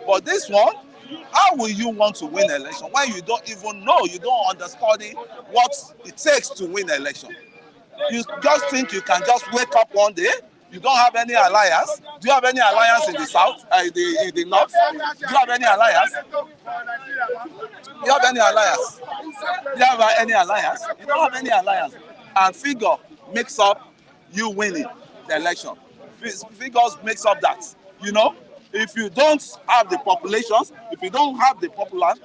E: But this one, how will you want to win an election when you don't even know, you don't understand what it takes to win an election? You just think you can just wake up one day. You don't have any alliance. Do you have any alliance in the south, in the north? Do you have any alliance? You don't have any alliance. And figure makes up you winning the election. Figures makes up that. If you don't have the populations, if you don't have the population,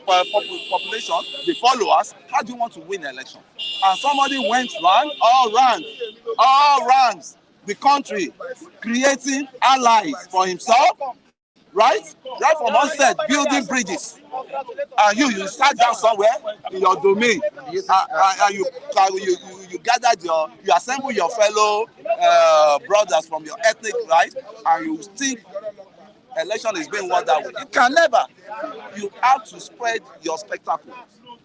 E: the followers, how do you want to win an election? And somebody went all round the country, creating allies for himself, right? Right from onset, building bridges. And you start down somewhere in your domain, and you gathered you assemble your fellow brothers from your ethnic, right? And you think election is being won that way. You can never. You have to spread your spectacle.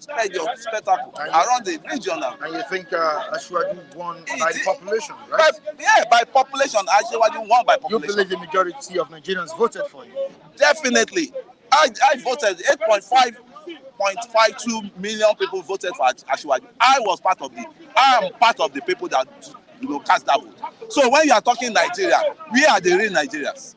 E: Around the region now.
A: And you think Asiwaju won by the population, right?
E: By population. Asiwaju won by population.
A: You believe the majority of Nigerians voted for you?
E: Definitely. I voted. 8.52 million people voted for Asiwaju. I am part of the people that cast that vote. So when you are talking Nigeria, we are the real Nigerians.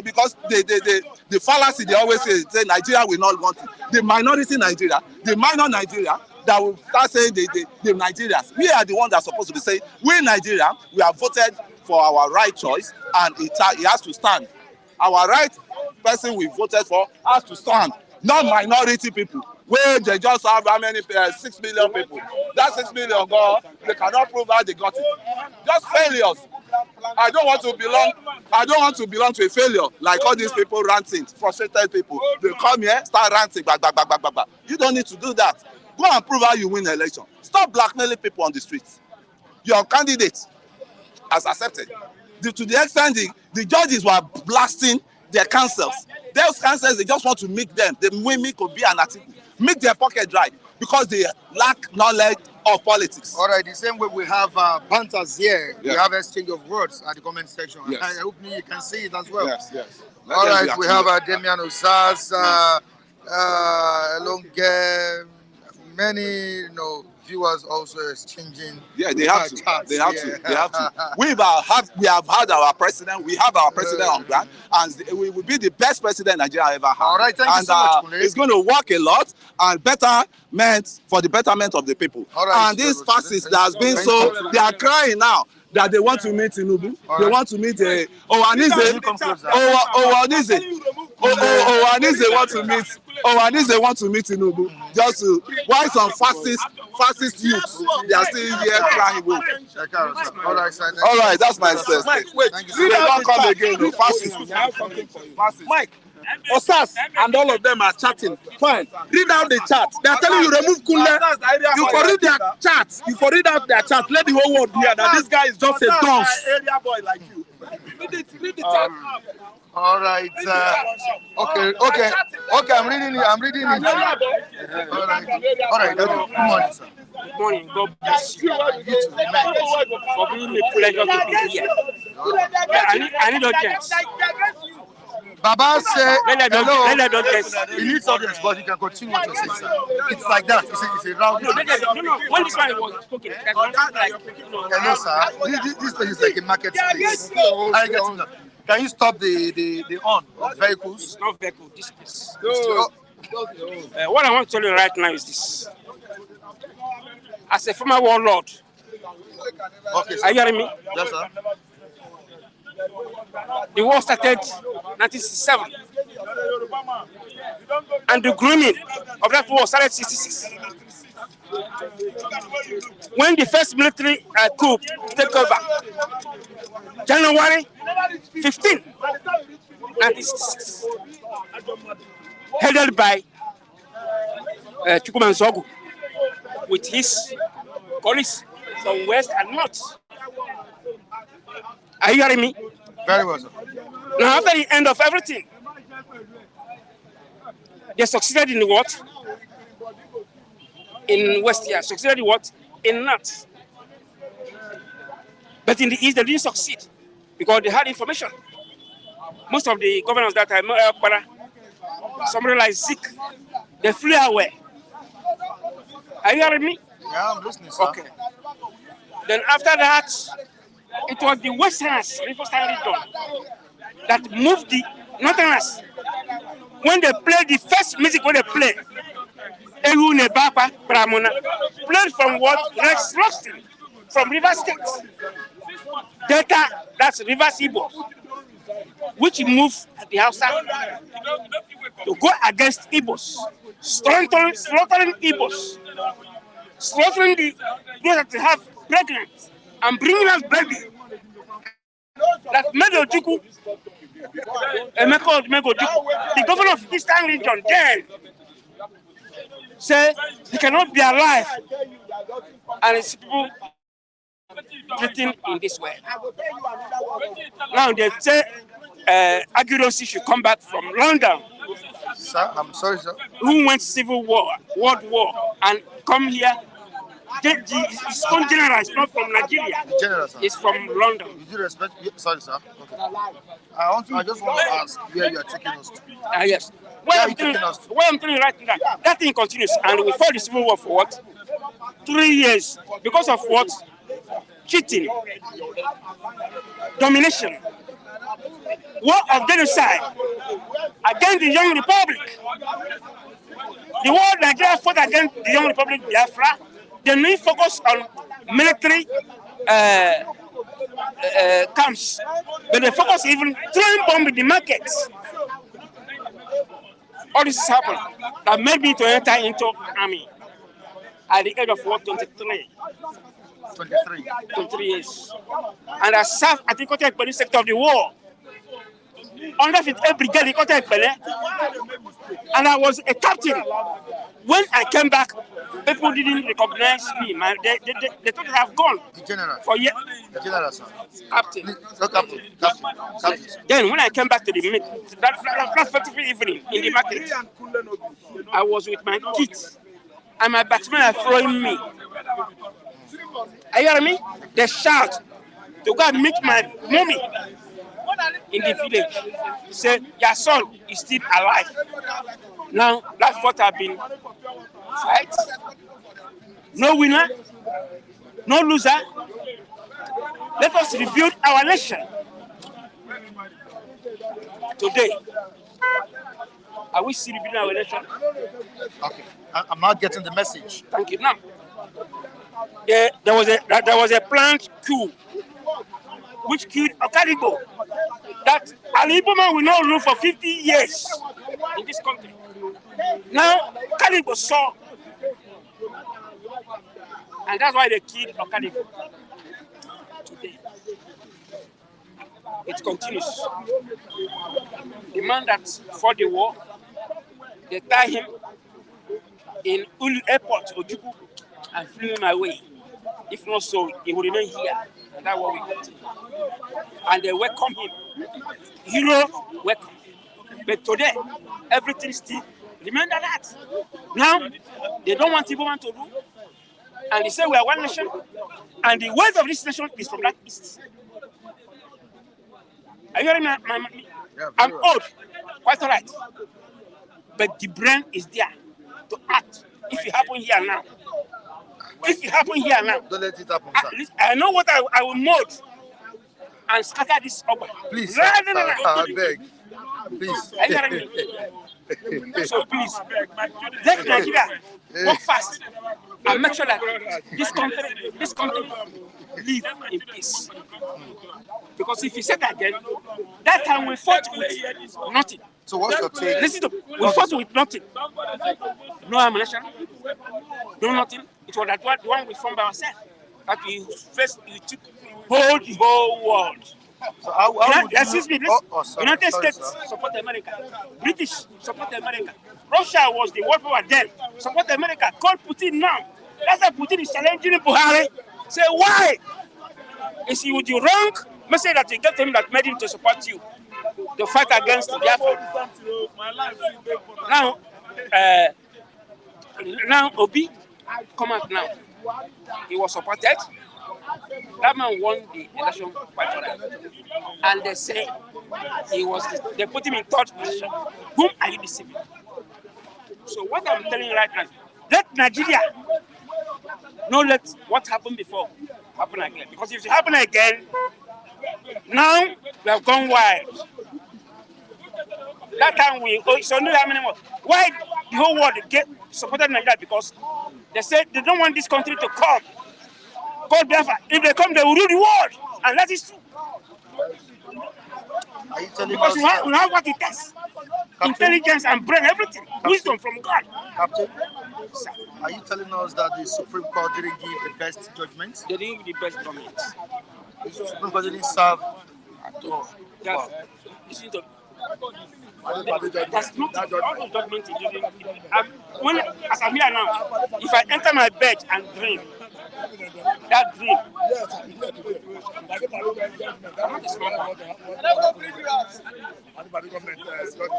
E: Because the fallacy they always say Nigeria will not want it. The minority Nigeria, the minor Nigeria that will start saying the Nigerians. We are the ones that are supposed to be saying, we Nigeria, we have voted for our right choice and it has to stand. Our right person we voted for has to stand, not minority people. Where they just have how many 6 million people. That 6 million God, they cannot prove how they got it. Just failures. I don't want to belong to a failure like all these people ranting, frustrated people. They come here, start ranting, You don't need to do that. Go and prove how you win the election. Stop blackmailing people on the streets. Your candidate has accepted. To the extent the judges were blasting their councils. Those councils, they just want to make them. The women could be an ATIKU. Make their pocket dry because they lack knowledge of politics.
A: All right, the same way we have banters here. Yeah. We have exchange of words at the comment section.
E: Yes.
A: I hope you can see it as well.
E: Yes.
A: All right, we have Damian Osas, along many, viewers also exchanging.
E: Yeah, they have to.
A: Chats.
E: They have to. They have to. We have had our president. We have our president on ground, and we will be the best president Nigeria ever had.
A: All right, thank you so much, Kule.
E: It's going to work a lot and for the betterment of the people.
A: All right,
E: and these fascists that has been so, they are crying now that they want to meet TINUBU. They want to meet Owanise want to meet TINUBU just to why some fascist youths they are still here crying wolf.
A: All right,
E: that's my sense.
B: Mike, wait.
E: They don't come again. No, fascists.
B: Mike, Osas and all of them are chatting. Fine. Read out the chat. They are telling you remove Kunle. You for read their chat. You for read out their chat. Let the whole world hear that this guy is just a dunce.
C: Area boy like you.
B: Read the chat.
A: All right. Okay. I'm reading it. All right. Good morning, sir.
D: Good morning. God bless you. For being a pleasure to be here. I need audience.
A: Baba said, hello.
D: Audience.
A: He needs audience, but he can continue what you say, sir. It's like that. It's a round.
D: No. When this one was spoken,
A: Hello, sir. This place is like a market place. Can you stop the on of vehicles?
D: It's not vehicle. This place. What I want to tell you right now is this. As a former warlord,
A: Okay, sir.
D: are you hearing me?
A: Yes, sir.
D: The war started 1967, and the grooming of that war started 66. When the first military coup took over, January 15, 1966, headed by Chukwumanzogu, with his colleagues from west and north. Are you hearing me?
A: Very well, sir.
D: Now, after the end of everything, they succeeded in what? In West, yeah. Succeeded in what? In North. But in the East, they didn't succeed because they had information. Most of the governors that I met, somebody like Zik, they flew away. Are you hearing me?
A: Yeah, I'm listening, sir.
D: Okay. Then after that, it was the Westerners, that moved the Northerners. When they played the first music, when they played, Ehu Nebapa Pramona, played from what? Rex Roxton, from River State. Delta, that's River Igbo, which moved the Hausa to go against Igbos, slaughtering Igbos, slaughtering the those that have pregnant and bringing us baby. That Megojuku, the governor of Eastern region, then say he cannot be alive, and his people treating in this way. Now they say Agudosi should come back from London.
A: Sir, I'm sorry, sir.
D: Who went civil war, world war, and come here. His own general is not from Nigeria.
A: General, sir.
D: It's from London.
A: You do respect? Sorry, sir. Okay. I just want to ask where you are taking us to.
D: Yes. Where I'm telling you right now, that thing continues, and we fought the civil war for what? 3 years because of what? Cheating, domination, war of genocide against the young republic. The war Nigeria fought against the young republic Biafra. They need focus on military camps, but they focus even throwing bomb in the markets. All this has happened that made me to enter into army at the age of what, 23. 23 years. And I served at the Kote sector of the war. Under 58 Brigade in Kote, and I was a captain. When I came back, people didn't recognize me, man. They thought that I've gone.
A: The general.
D: For years.
A: The general, sir.
D: Captain.
A: No, captain.
D: Then when I came back to the meet, that fateful evening in the market, I was with my kids, and my batsmen are throwing me. Are you hearing me? They shout to go and meet my mommy in the village. Say, your son is still alive.
F: Now, that's what I've been fight. No winner, no loser. Let us rebuild our nation. Today, are we still rebuilding our nation?
A: Okay, I'm not getting the message.
F: Thank you. Now, there was a planned coup which killed Okadigo. That an Igbo man will not rule for 50 years in this country. Now, Okadigo saw, and that's why they killed Okadigo. Today, it continues. The man that fought the war, they tie him in Ulu Airport, Ojukwu, and flew him away. If not so, he would remain here. And that's what we got. And they welcome him. Hero welcome. But today, everything still remember that. Now, they don't want Igbo man to rule. And they say we are one nation. And the wealth of this nation is from that east. Are you hearing me?
A: Yeah,
F: I'm
A: well.
F: old, quite all right. But the brain is there to act. If it happen here now. If it happen here now.
A: Don't let it happen,
F: At
A: sir.
F: least I know what I will mold and scatter this over.
A: Please,
F: No,
A: sir.
F: no, no, no.
A: I beg. Please.
F: Are you hearing me? So please, let Nigeria work fast and make sure that this country live in peace. Because if you say that again, that time we fought with nothing.
A: So what's your take?
F: Listen to we fought with nothing. No ammunition, no nothing. It was that the one we formed by ourselves. That we took the whole world.
A: So how would
F: Excuse me,
A: sorry,
F: United
A: sorry,
F: States
A: sir.
F: support America. British support America. Russia was the world power then. Support America. Call Putin now. That's why Putin is challenging Buhari. Say why? Is he with the wrong message that you get to him that made him to support you to fight against the Biafra? Now OBI come out now. He was supported. That man won the election quite well. And they say they put him in third position. Whom are you deceiving? So what I'm telling you right now, let Nigeria not let what happened before happen again. Because if it happen again, now we have gone wild. That time so know how many more. Why the whole world supported Nigeria? Because they said they don't want this country to come. Called Biafra. If they come, they will rule the world. And that is true.
A: Are you telling
F: Because
A: us,
F: we have what it takes. Intelligence and brain, everything. Wisdom from God.
A: Captain? Are you telling us that the Supreme Court didn't give the best judgment?
F: They didn't give the best judgment.
A: The Supreme Court didn't serve at all.
F: Yes. Listen to that's not all the judgment he didn't. As I'm here now, if I enter my bed and dream, that dream, I'm not a smart man.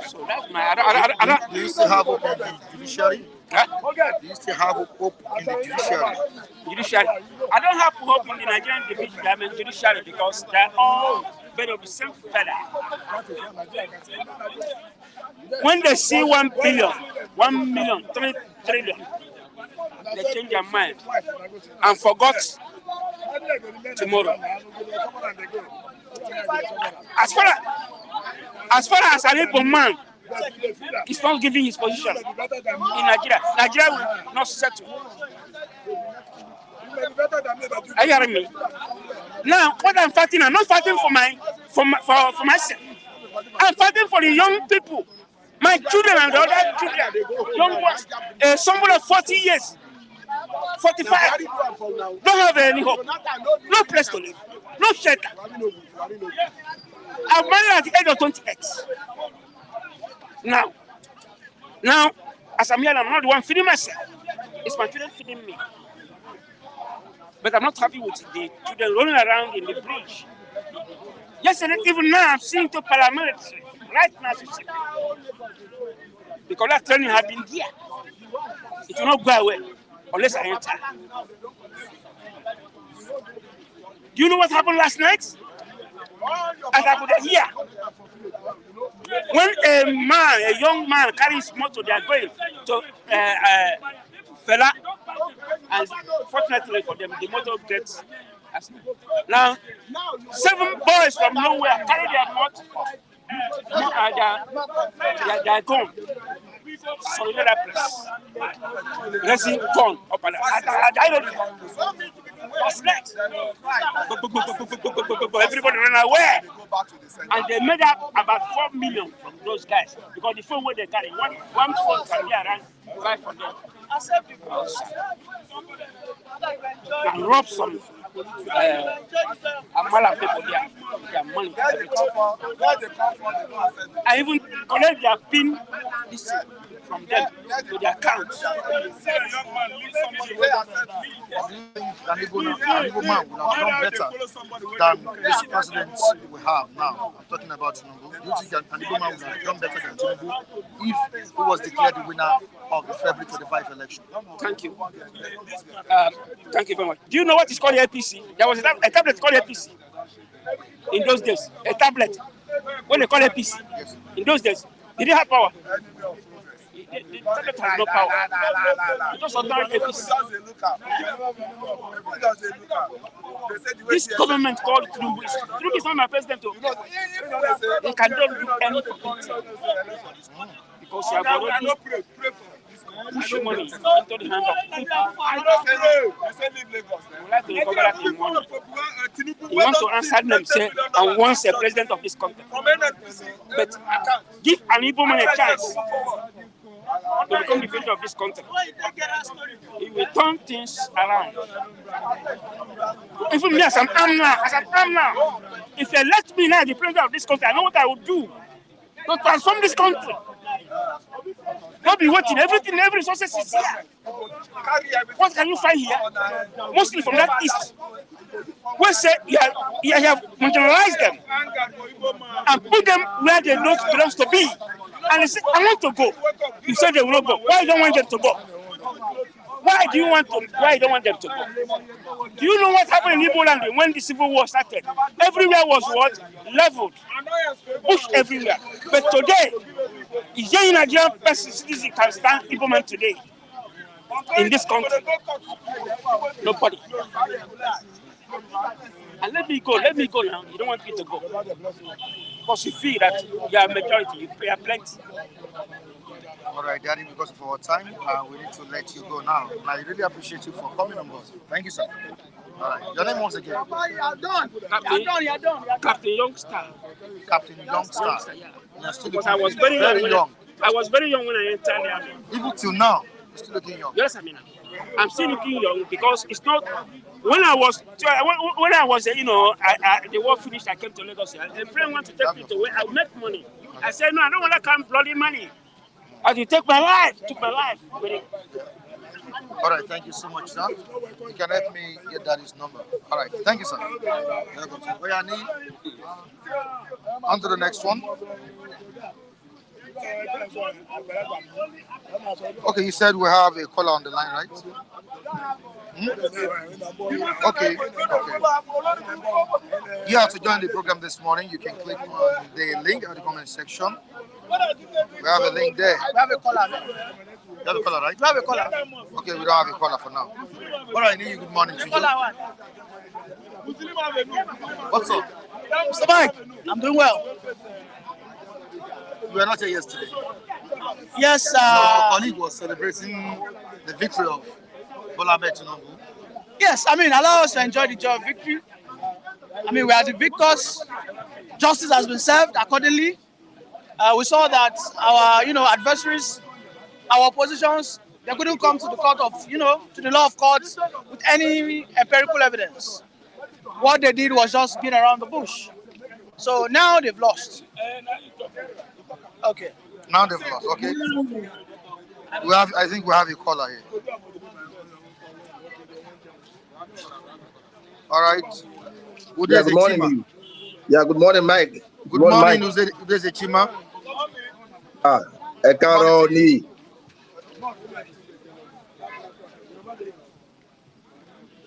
F: So that's my. I don't.
A: Do you still have hope in the judiciary?
F: Huh?
A: Do you still have hope in the judiciary?
F: Judiciary. I don't have hope in the Nigerian judiciary because they're all made of the same feather. When they see 1 billion, 1 million, 3 trillion, they change their mind and forgot tomorrow. As far as an Igbo man is not giving his position in Nigeria will not settle. Are you hearing me? Now, what I'm fighting, I'm not fighting for myself. I'm fighting for the young people, my children and the other children, young ones. Somebody of 40 years, 45, don't have any hope, no place to live, no shelter. I'm married at the age of 28. Now, as I'm here, I'm not the one feeding myself. It's my children feeding me. But I'm not happy with the children running around in the bridge. Yesterday, even now, I'm seeing two paramilitary right now. Because that training has been there. It will not go away unless I enter. Do you know what happened last night? As I could hear, When a young man carries motor, they are going to Fela, and fortunately for them, the motor gets accident. Now, 7 boys from nowhere carry their motor, their gun, solidary press, resin gun up and everybody ran away, and they made up about 4 million from those guys because the phone where they carry one phone can be around 5 for them. And rob some Amala people their money. I even collect their PIN from them to their accounts.
A: TINUBU man would have done better than this president we have now. I'm talking about TINUBU. Do you think that TINUBU man would have done better than TINUBU if he was declared the winner of the February 25 election?
F: Thank you. Thank you very much. Do you know what is called APC? There was a tablet called APC in those days. A tablet. When they call APC, yes. In those days, did it have power? The tablet has no power. It was ordinary APC. This government called TINUBU is not my president. They cannot do anything because you have already push money into the hand of people. We like to recover that in money. You want to answer them, say, and once a president of this country. But give an Igbo man a chance to become the president of this country. He will turn things around. Even me as an am now, if they let me now the president of this country, I know what I would do to transform this country. Don't be waiting. Everything, every resources is here. What can you find here? Mostly from that east. We say you have marginalized them and put them where they don't belong to be. And they say, I want to go. You said they will not go. Why you don't want them to go? Why do you want to? Why you don't want them to go? Do you know what happened in Igbo land when the civil war started? Everywhere was what? Leveled. Bush everywhere. But today, is there a Nigerian person citizen can stand Igbo man today in this country? Nobody. And let me go now. You don't want me to go. Because you feel that you are majority, you pay a plenty.
A: All right, Daddy, because of our time, we need to let you go now. I really appreciate you for coming on board. Thank you, sir. All right, your name once again?
D: You're done.
F: Captain Youngster.
A: Captain Youngster.
F: Yeah.
A: You're still
F: Because
A: looking
F: I was very young.
A: young.
F: I was very young when I entered the army.
A: Even till now, you're still looking young.
F: Yes, I mean, I'm still looking young because it's not. When I was, the war finished, I came to Lagos. A friend wanted to take me to where I make money. I said, no, I don't want to come bloody money. As you take my life, took my life.
A: All right, thank you so much, sir. You can help me get Daddy's number. All right, thank you, sir. On to the next one. Okay, you said we have a caller on the line, right? Okay. You have to join the program this morning. You can click on the link at the comment section. We have a link there.
D: We have a caller.
A: You have a caller, right?
D: We have a caller.
A: Okay, we don't have a caller for now. All right, Nii, good morning to you. What's up?
D: Mr. Mike, I'm doing well.
A: You were not here yesterday.
D: Yes,
A: our colleague was celebrating the victory of Bola Ahmed Tinubu.
D: Yes, I mean, allow us to enjoy the joy of victory. I mean, we are the victors. Justice has been served accordingly. We saw that our, adversaries, our oppositions, they couldn't come to the court of, to the law of courts with any empirical evidence. What they did was just beat around the bush. So now they've lost. Okay.
A: Now they've lost. Okay. I think we have a caller here. All right.
G: Good morning. Yeah, good morning, Mike.
A: Good morning, Udeze Chima.
G: Ekaroni.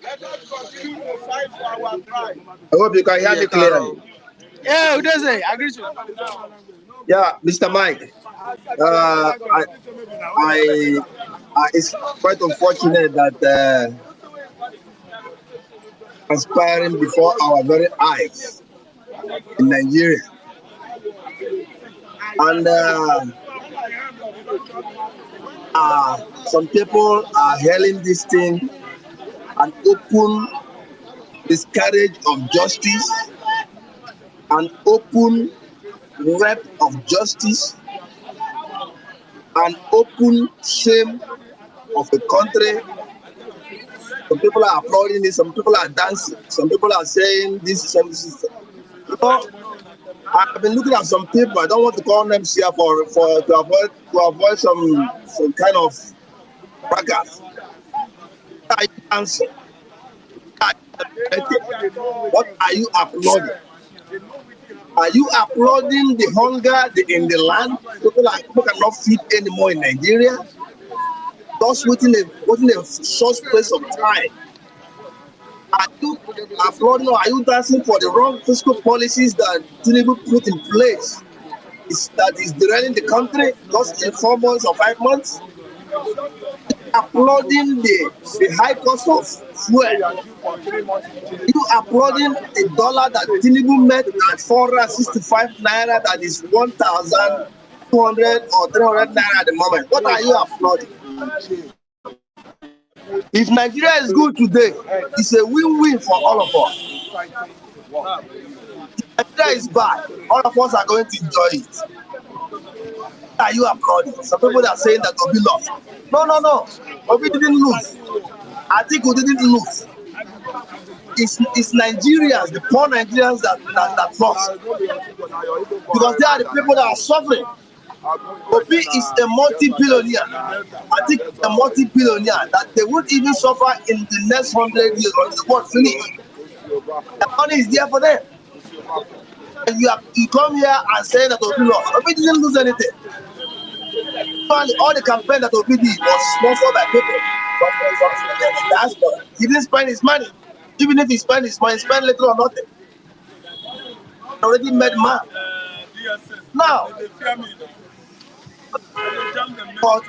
A: I hope you can hear me clearly.
D: Yeah, Udeze, I agree with you.
G: Yeah, Mr. Mike. Uh, I, it's quite unfortunate that transpiring before our very eyes in Nigeria, and some people are hailing this thing an open miscarriage of justice, an open rape of justice, an open shame of a country. Some people are applauding it, some people are dancing, some people are saying this, some this. You know, I've been looking at some people. I don't want to call names here for to avoid some kind of fracas. What are you dancing? What are you applauding? Are you applauding the hunger in the land? People cannot feed anymore in Nigeria. Just within a short space of time. Are you applauding or are you dancing for the wrong fiscal policies that TINUBU put in place? That is derailing the country just in 4 months or 5 months? Applauding the high cost of fuel. You applauding a dollar that TINUBU met at 465 naira, that is 1,200 or 300 naira at the moment. What are you applauding? If Nigeria is good today, it's a win-win for all of us. If Nigeria is bad, all of us are going to enjoy it. What are you applauding? Some people are saying that Obi lost. No. Obi didn't lose. ATIKU didn't lose. It's Nigerians, the poor Nigerians that lost. Because they are the people that are suffering. Obi is a multi-billionaire. ATIKU is a multi-billionaire that they won't even suffer in the next 100 years when the world finish. The money is there for them. And you come here and say that Obi lost. Obi didn't lose anything. All the campaign that Obi did was sponsored by people from the diaspora. He didn't spend his money. Even if he spent his money, spend little or nothing. He already made man. Now, but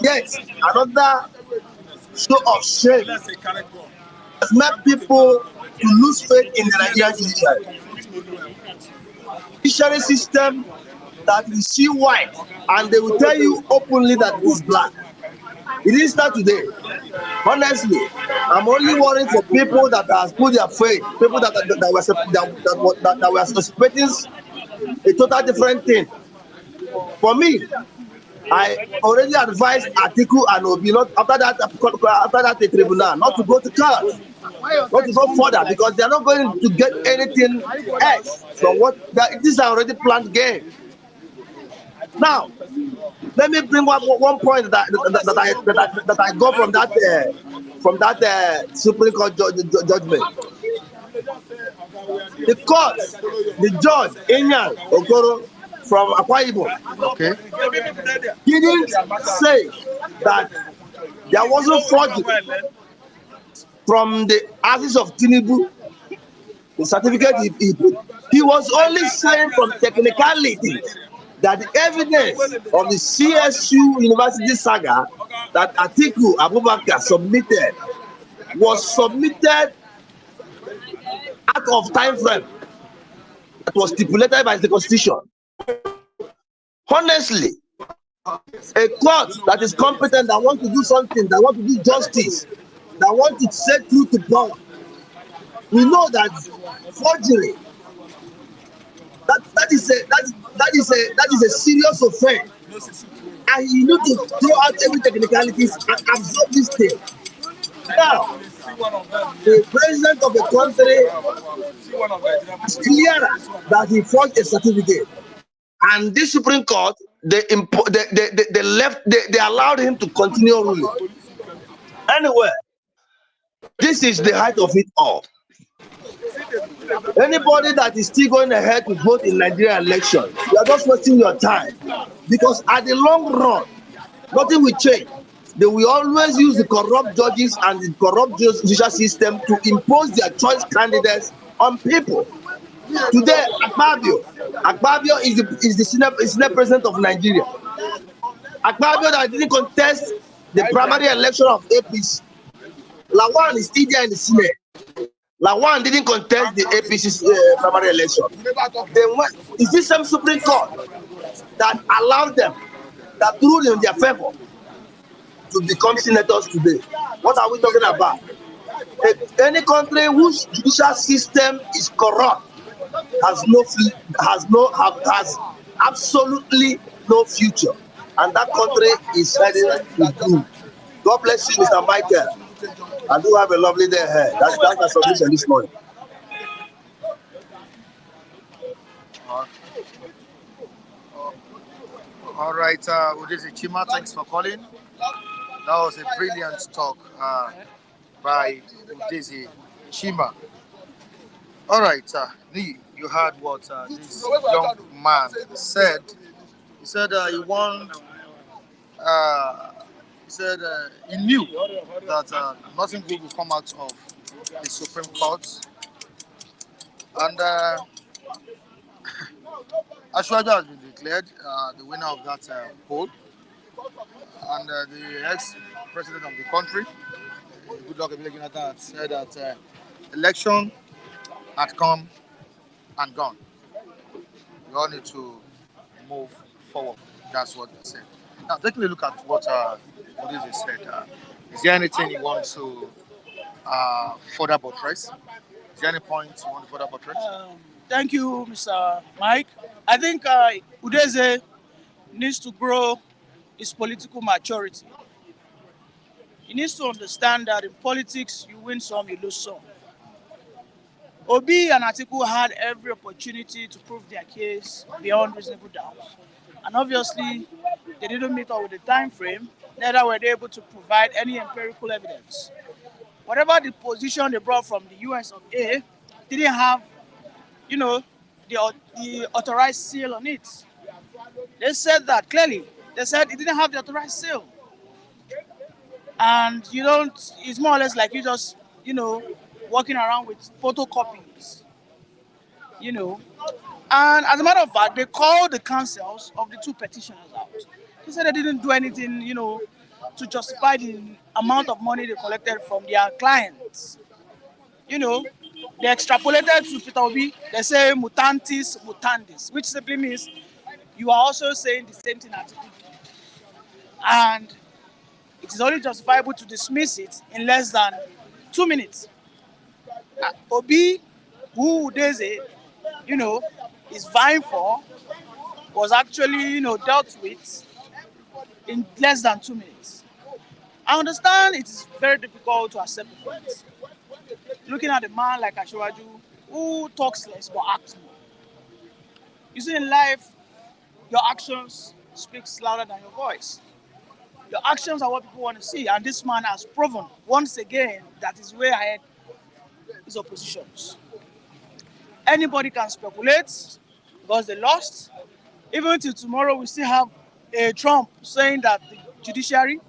G: yes, another show of shame has made people to lose faith in the Nigerian judiciary. Judiciary system that you see white and they will tell you openly that it's black. It didn't start today. Honestly, I'm only worried for people that have put their faith, people that were suspecting a total different thing. For me, I already advised ATIKU and OBI not after that tribunal not to go to court, not to go further, because they are not going to get anything else from what these are already planned game. Now, let me bring up one point that I got from that Supreme Court judgment. The court, the judge Enyan Okoro from Akwa Ibom,
A: Okay.
G: didn't say that there wasn't forgery from the assets of TINUBU, the certificate he put. He was only saying from technicality that the evidence of the CSU University saga that ATIKU Abubakar submitted was submitted out of time frame that was stipulated by the Constitution. Honestly, a court that is competent, that wants to do something, that wants to do justice, that wants to set truth to power, we know that forgery, that is a serious offense, and you need to throw out every technicalities and absorb this thing. Now, the president of the country is clear that he forged a certificate, and this Supreme Court they allowed him to continue ruling. Anyway, this is the height of it all. Anybody that is still going ahead to vote in Nigerian election, you are just wasting your time, because at the long run, nothing will change. They will always use the corrupt judges and the corrupt judicial system to impose their choice candidates on people. Today, Akpabio is the Senate President of Nigeria. Akpabio that didn't contest the primary election of APC. Lawan is still there in the Senate. Lawan didn't contest the APC primary election. Then what is this same Supreme Court that allowed them, that ruled in their favor to become senators today? What are we talking about? Any country whose judicial system is corrupt has absolutely no future, and that country is heading to doom. God bless you, Mr. Michael. I do have a lovely day ahead. That's my submission this morning.
A: All right, Udezi Chima, thanks for calling. That was a brilliant talk by Udezi Chima. All right, you heard what this young man said. He said he won. He said he knew that nothing good will come out of the Supreme Court, and Ashwaja has been declared the winner of that poll, and the ex-president of the country, Goodluck Jonathan, said that election had come and gone. We all need to move forward. That's what they said. Now, taking a look at what Odeze said, is there anything you want to further buttress? Is there any point you want to further buttress?
H: Thank you, Mr. Mike. I think Udeze needs to grow his political maturity. He needs to understand that in politics, you win some, you lose some. OBI and ATIKU had every opportunity to prove their case beyond reasonable doubt. And obviously, they didn't meet up with the time frame, neither were they able to provide any empirical evidence. Whatever the position they brought from the US of A didn't have, the authorized seal on it. They said that clearly. They said it didn't have the authorized seal. And it's more or less like you just, walking around with photocopies, And as a matter of fact, they called the counsels of the two petitioners out. They said they didn't do anything, to justify the amount of money they collected from their clients. They extrapolated to Peter Obi. They say mutantis mutandis, which simply means you are also saying the same thing as you did. And it is only justifiable to dismiss it in less than 2 minutes. Obi, who Udeze, is vying for, was actually, dealt with in less than 2 minutes. I understand it is very difficult to accept the fact. Looking at a man like Ashwaju, who talks less but acts more. You see, in life, your actions speak louder than your voice. Your actions are what people want to see, and this man has proven once again that he's way ahead his oppositions. Anybody can speculate because they lost. Even till tomorrow, we still have a Trump saying that the judiciary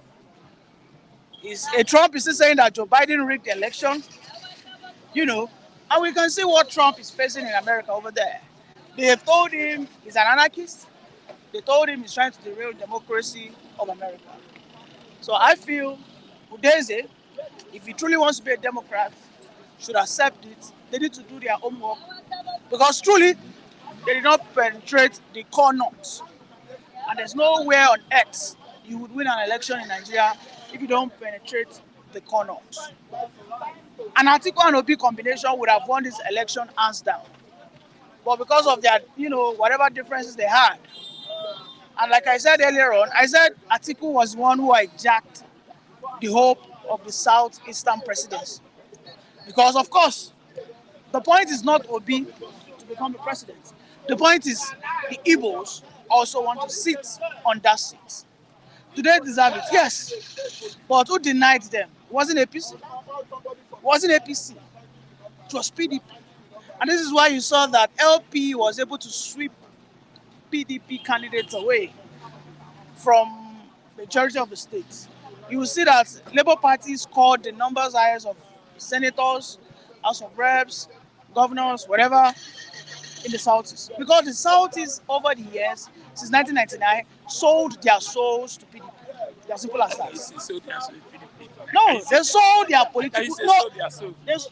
H: Trump is still saying that Joe Biden rigged the election. And we can see what Trump is facing in America over there. They have told him he's an anarchist. They told him he's trying to derail democracy of America. So I feel Udeze, if he truly wants to be a Democrat, should accept it. They need to do their homework. Because truly, they did not penetrate the core notes. And there's nowhere on earth you would win an election in Nigeria if you don't penetrate the core notes. An ATIKU and OBI combination would have won this election hands down. But because of their, whatever differences they had, and like I said earlier on, I said ATIKU was one who hijacked the hope of the Southeastern presidency. Because, of course, the point is not OBI to become the president. The point is the Igbos also want to sit on that seat. Do they deserve it? Yes. But who denied them? It wasn't APC. It wasn't APC. It was PDP. And this is why you saw that LP was able to sweep PDP candidates away from the majority of the states. You will see that Labour Party scored the numbers highest of senators, House of Reps, governors, whatever, in the Southeast, because the Southeast over the years, since 1999, sold their souls to PDP. They are simple as that. No, they sold their political. No,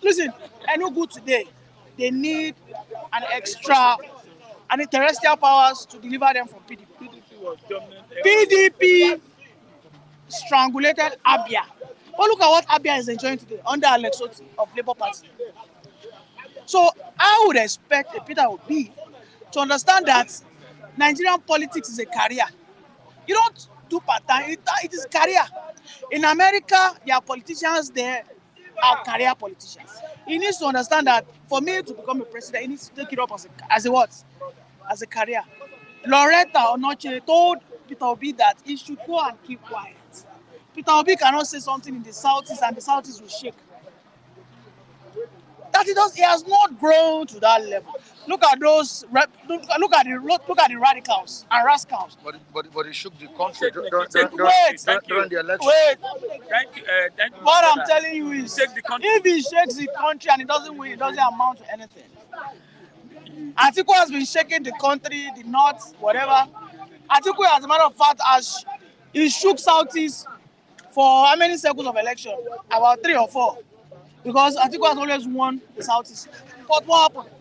H: listen, Enugu today, they need an extra, and terrestrial powers to deliver them from PDP. PDP strangulated Abia. But look at what Abia is enjoying today under Alex Otti of Labour Party. So I would expect a Peter Obi to understand that Nigerian politics is a career. You don't do part-time, it is career. In America, there are politicians there are career politicians. He needs to understand that for me to become a president, he needs to take it up as a what? As a career. Loretta Onoche told Peter Obi that he should go and keep quiet. Peter Obi cannot say something in the Southeast and the Southeast will shake. That he has not grown to that level. Look at those. Look at the radicals and rascals.
A: But he shook the country during the election.
H: Wait.
F: Thank you.
H: What I'm telling you is, if he shakes the country and it doesn't win, it doesn't amount to anything. ATIKU has been shaking the country, the north, whatever. ATIKU, as a matter of fact, he shook Southeast for how many cycles of election? About 3 or 4. Because ATIKU has always won the Southeast. But what happened?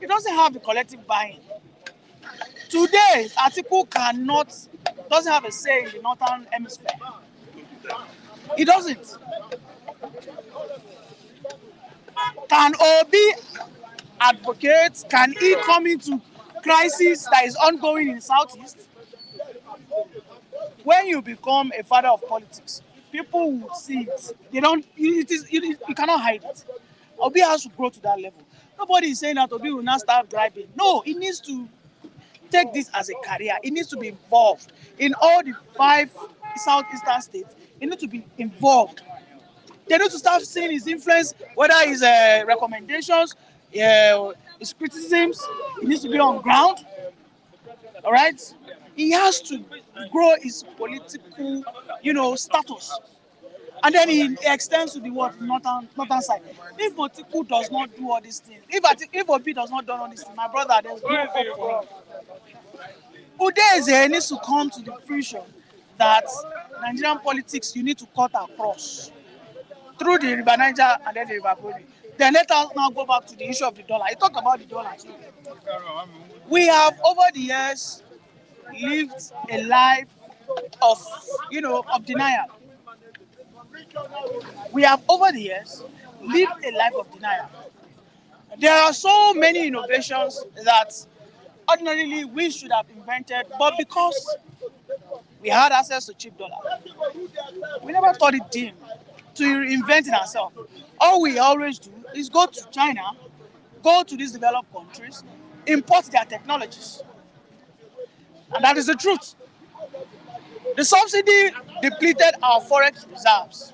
H: It doesn't have the collective buying. Today, ATIKU doesn't have a say in the Northern Hemisphere. It doesn't. Can Obi advocate? Can he come into crisis that is ongoing in the Southeast? When you become a father of politics, people will see it. You cannot hide it. Obi has to grow to that level. Nobody is saying that Obi will not start bribing. No, he needs to take this as a career. He needs to be involved. In all the 5 southeastern states, he needs to be involved. They need to start seeing his influence, whether his recommendations, his criticisms. He needs to be on ground. All right? He has to grow his political, status. And then he extends to the northern side. If ATIKU does not do all these things, if Obi does not do all these things, my brother, there's no hope for him. Udeze needs to come to the fruition that Nigerian politics, you need to cut across through the River Niger and then the River Benue. Then let us now go back to the issue of the dollar. I talked about the dollar too. We have over the years lived a life of denial. We have over the years lived a life of denial. There are so many innovations that ordinarily we should have invented, but because we had access to cheap dollar, we never thought it deemed to invent it ourselves. All we always do is go to China, go to these developed countries, import their technologies. And that is the truth. The subsidy depleted our forex reserves.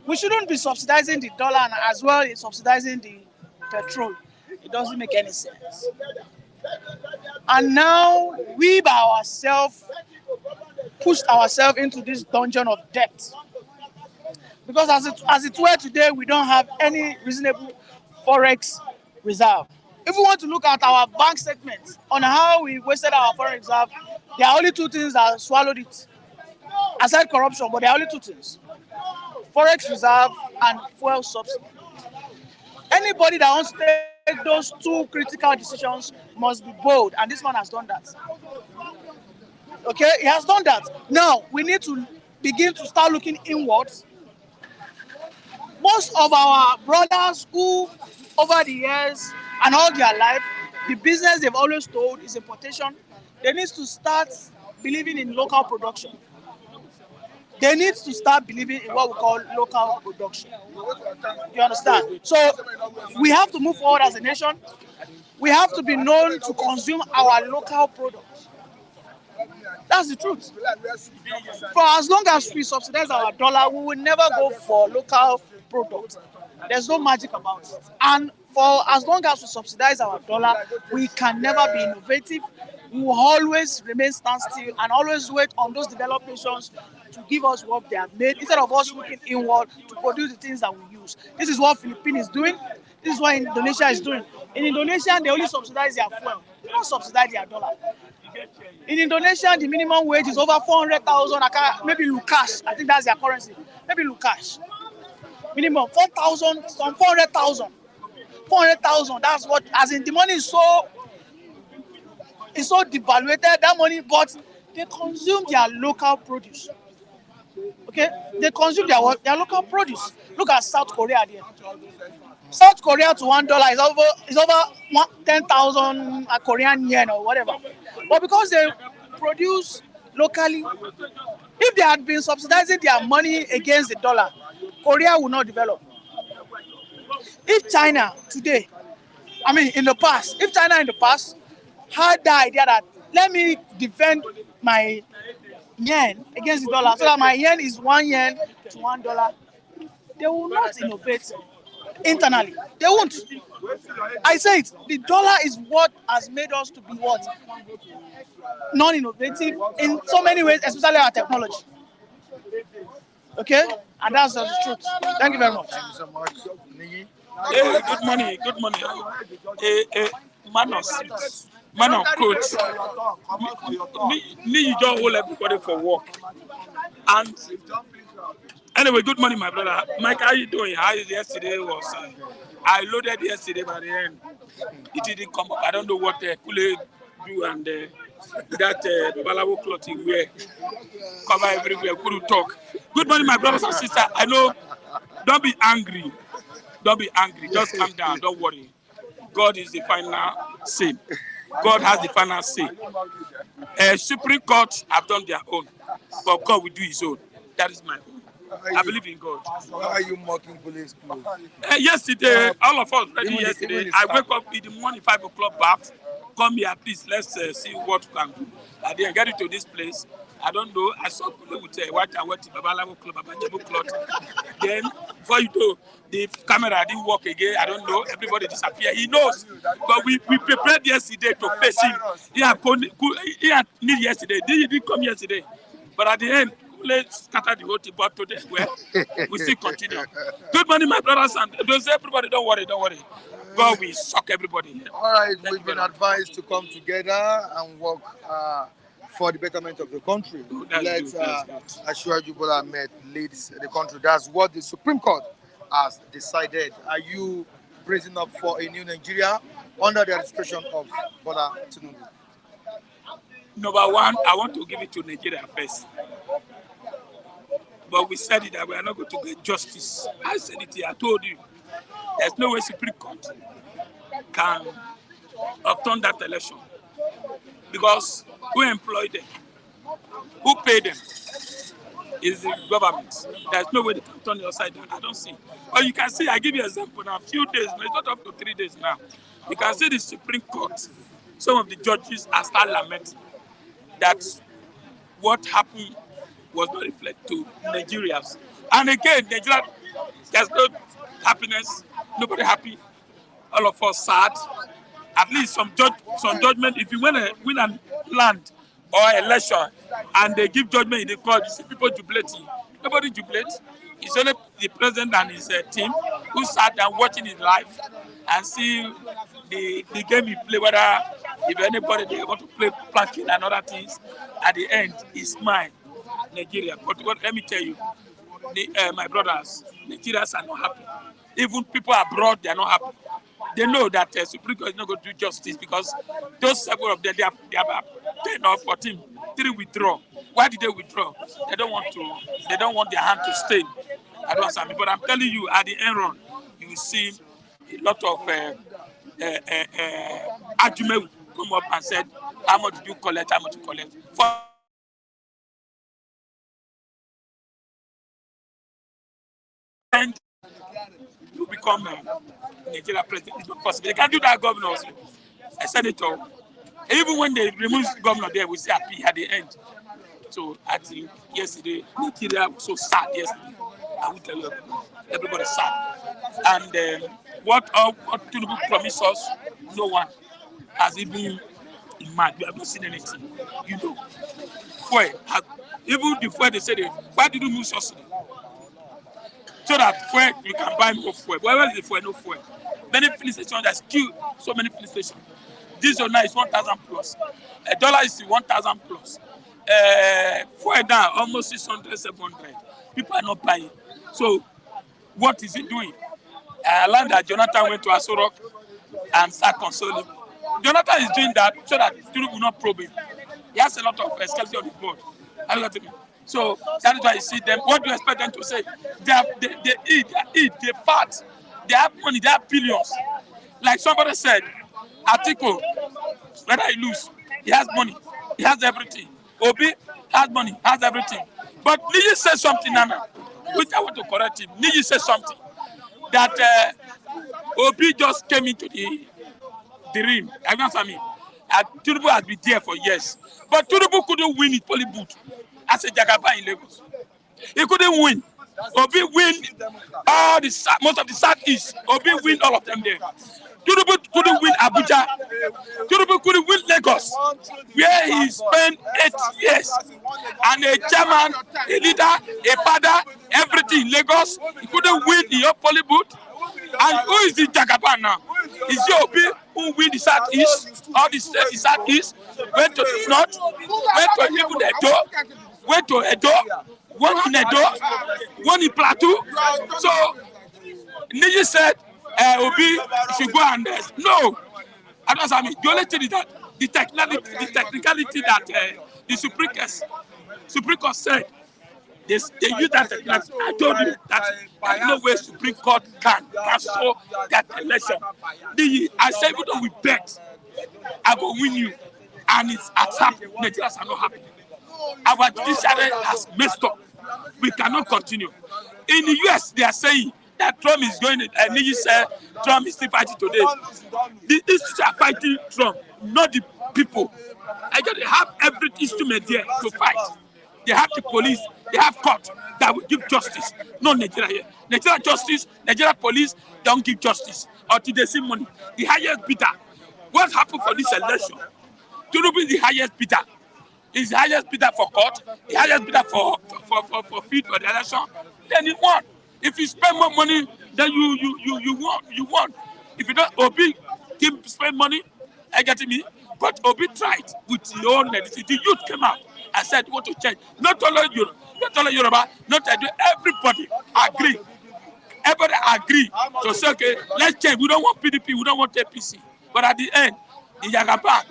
H: We shouldn't be subsidizing the dollar and as well as subsidizing the petrol. It doesn't make any sense. And now we by ourselves pushed ourselves into this dungeon of debt. Because as it were today, we don't have any reasonable forex reserve. If we want to look at our bank statements on how we wasted our foreign reserve, there are only 2 things that swallowed it. Aside corruption, but there are only 2 things. Forex reserve and fuel subsidy. Anybody that wants to take those 2 critical decisions must be bold, and this man has done that. Okay, he has done that. Now, we need to begin to start looking inwards. Most of our brothers who, over the years and all their life, the business they've always told is importation. They need to start believing in local production. They need to start believing in what we call local production. You understand? So we have to move forward as a nation. We have to be known to consume our local products. That's the truth. For as long as we subsidize our dollar, we will never go for local products. There's no magic about it. And for as long as we subsidize our dollar, we can never be innovative. We will always remain standstill and always wait on those developed nations to give us what they have made instead of us looking inward to produce the things that we use. This is what Philippines is doing. This is what Indonesia is doing. In Indonesia, they only subsidize their fuel. They don't subsidize their dollar. In Indonesia, the minimum wage is over 400,000. Maybe Lukash. I think that's their currency. Maybe Lukash. Minimum 4,000, some 400,000. 400,000. That's what. As in, the money is so devaluated. That money, but they consume their local produce. Okay, they consume their local produce. Look at South Korea there. South Korea to $1 is over 10,000 Korean yen or whatever. But because they produce locally, if they had been subsidizing their money against the dollar, Korea would not develop. If China today, in the past, if China in the past had the idea that let me defend my yen against the dollar so that my yen is 1 yen to $1, they will not innovate internally. They won't. I say it. The dollar is what has made us to be what? Non-innovative in so many ways, especially our technology. Okay? And that's the truth. Thank you very much.
A: Thank you so much. Nigi?
B: Hey, good morning. Man of coach. Me, you don't hold everybody for work. And anyway, good morning, my brother. Mike, how you doing? How is yesterday was? I loaded yesterday, but the end it didn't come up. I don't know what Kule do and that Balawo cloth he wear cover everywhere. Couldn't talk. Good morning, my brothers and sisters. I know. Don't be angry. Don't be angry. Just calm down. Don't worry. God is the final say. God has the final say. Supreme Court have done their own, but God will do His own. That is my own. I believe in God.
A: Why are you mocking police clothes?
B: Yesterday, all of us ready yesterday. I wake up in the morning, 5 o'clock bath. Come here, please. Let's see what we can do. I didn't get into this place. I don't know. I saw people with white and white Babalawo cloth, Babajabu cloth. Then, before you know, the camera didn't work again. I don't know. Everybody disappeared. He knows. But we prepared yesterday to face him. He had need yesterday. He didn't come yesterday. But at the end, let's scatter the whole thing. But today, we still continue. Good morning, my brothers and those. Everybody, don't worry. God will suck everybody.
A: All right, we've been advised to come together and work for the betterment of the country. Let Asiwaju Bola Ahmed leads the country. That's what the Supreme Court has decided. Are you raising up for a new Nigeria under the administration of Bola TINUBU?
B: Number one, I want to give it to Nigeria first. But we said it that we are not going to get justice. I said it here, I told you. There's no way Supreme Court can overturn that election. Because who employed them? Who paid them? Is the government. There's no way they can turn it upside down. I don't see. But you can see, I give you an example now, a few days, it's not up to 3 days now. You can see the Supreme Court, some of the judges are start lamenting that what happened was not reflected to Nigerians. And again, Nigeria, there's no happiness, nobody happy, all of us sad. At least some judgment. If you win a land or election and they give judgment in the court, you see people jubilating. Nobody jubilates. It's only the president and his team who sat down watching his life and see the game he play, whether if anybody they want to play planking and other things. At the end, it's mine, Nigeria. But let me tell you, my brothers, Nigerians are not happy. Even people abroad, they are not happy. They know that Supreme Court is not going to do justice because those 7 of them, they have 10 or 14, 3 withdraw. Why did they withdraw? They don't want their hand to stay. I don't understand. But I'm telling you, at the end run, you will see a lot of argument come up and said, how much do you collect, how much you collect. And you become Nigeria president. It's not possible. They can't do that, governors, a senator. Even when they remove governor there, we see happy at the end. So I think yesterday, Nigeria was so sad yesterday. I will tell you, everybody sad. And what TINUBU promised us, no one has even in mind. We have not seen anything. You know, fuel. Even the fuel, they said, why did you move subsidy? So that fuel, you can buy more fuel. Where is the fuel? No fuel. Many filling stations, there's queue, so many filling stations. Diesel now is 1,000 plus. Dollar is 1,000 plus. Fuel now almost 600, 700. People are not buying. So what is it doing? I learned that Jonathan went to Aso Rock and start consoling. Jonathan is doing that so that Tinubu will not probe him. He has a lot of skeptics on the board. Have you got me? So that is why you see them. What do you expect them to say? They eat, they fat, they have money, they have billions. Like somebody said, ATIKU, whether he lose, he has money, he has everything. OBI has money, has everything. But Niji said something, Nana, which I want to correct him. Niji said something that OBI just came into the ring. I answer me. Tinubu has been there for years. But Tinubu couldn't win it poly boot as a Jagaba in Lagos. He couldn't win. Obi win all the most of the Southeast. Obi win all of them there. Tinubu couldn't win Abuja. Tinubu couldn't win Lagos, where he spent 8 years. And a chairman, a leader, a father, everything in Lagos. He couldn't win the whole poly boot. And who is the Jagaba now? Is the Obi who win the Southeast, all the state the Southeast, went to the North, went to even Edo, went to Edo, one in Edo, one in Plateau. So Niji said Obi should go and no. I don't mean the only thing is that the technicality that the Supreme Court said they use that technicality. I told you that there's no way Supreme Court can cancel that election. I said even though we bet, I will win you, and it's happened. Nigerians are not happy. Our judiciary has messed up. We cannot continue. In the US, they are saying that Trump is going to, and Niji said Trump is still fighting today. The institutions are fighting Trump, not the people. I just have every instrument there to fight. They have the police, they have court that will give justice. No Nigeria here. Nigeria justice, Nigeria police don't give justice until they see money. The highest bidder. What happened for this election? Tinubu is the highest bidder. He's the highest bidder for court, the highest bidder for feed for the election. Then he won. If you spend more money, then you won. If you don't, Obi keep spend money, I get me. But Obi tried with his own medicine. The youth came out and said, "Want to change?" Not only Yoruba, not everybody agree. Everybody agree to say, "Okay, let's change. We don't want PDP. We don't want APC." But at the end, the Yagaba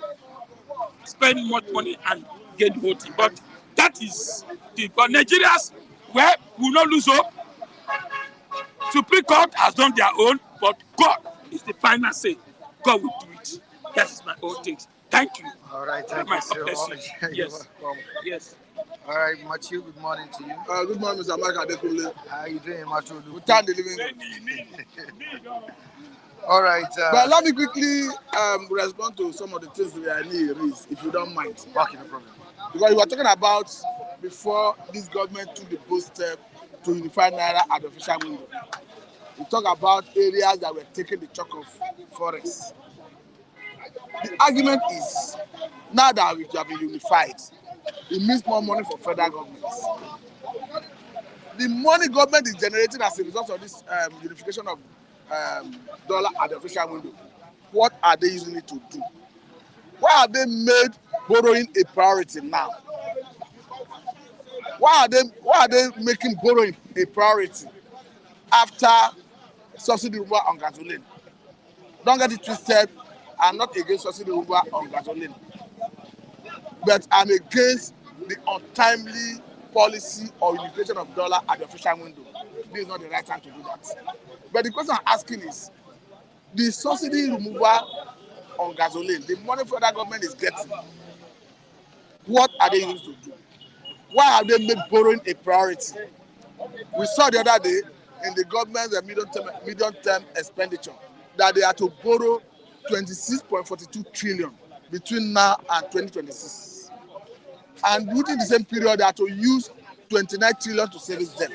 B: spend much money and get voting. But that is the but Nigerians, well, will not lose hope. Supreme Court has done their own, but God is the final say. God will do it. That is my own thing. Thank you.
A: All right, thank you so much.
B: Yes.
A: Yes. All right, Matthew, good morning to you.
C: Good morning, Mr. Mike Adekule.
A: How are you doing, Matthew?
C: We can't deliver.
A: All right.
C: But let me quickly respond to some of the things that I need to raise, if you don't mind.
A: Okay, no problem.
C: Because we were talking about before this government took the bold step to unify Naira at the official window. We talk about areas that were taking the chalk of forests. The argument is, now that we have been unified, it means more money for federal governments. The money government is generating as a result of this unification of dollar at the official window, what are they using it to do? Why have they made borrowing a priority now? Why are they making borrowing a priority after subsidy removal on gasoline? Don't get it twisted. I'm not against subsidy removal on gasoline, but I'm against the untimely policy or unification of dollar at the official window. This is not the right time to do that. But the question I'm asking is, the subsidy removal on gasoline, the money federal government is getting, what are they used to do? Why have they made borrowing a priority? We saw the other day in the government's medium-term expenditure that they are to borrow 26.42 trillion between now and 2026. And within the same period, they are to use 29 trillion to service debt.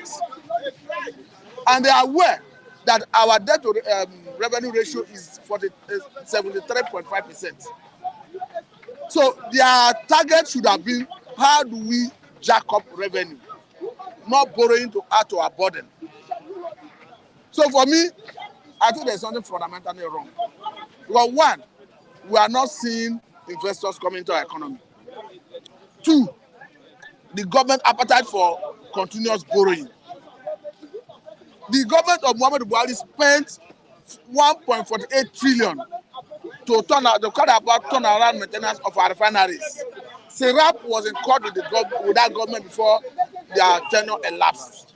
C: And they are aware that our debt to revenue ratio is 73.5%. So their target should have been, how do we jack up revenue, not borrowing to add to our burden. So for me, I think there's something fundamentally wrong. Because one, we are not seeing investors coming into our economy. Two, the government appetite for continuous borrowing. The government of Muhammadu Buhari spent 1.48 trillion to turn around maintenance of our refineries. Serap was in court with that government before their tenure elapsed.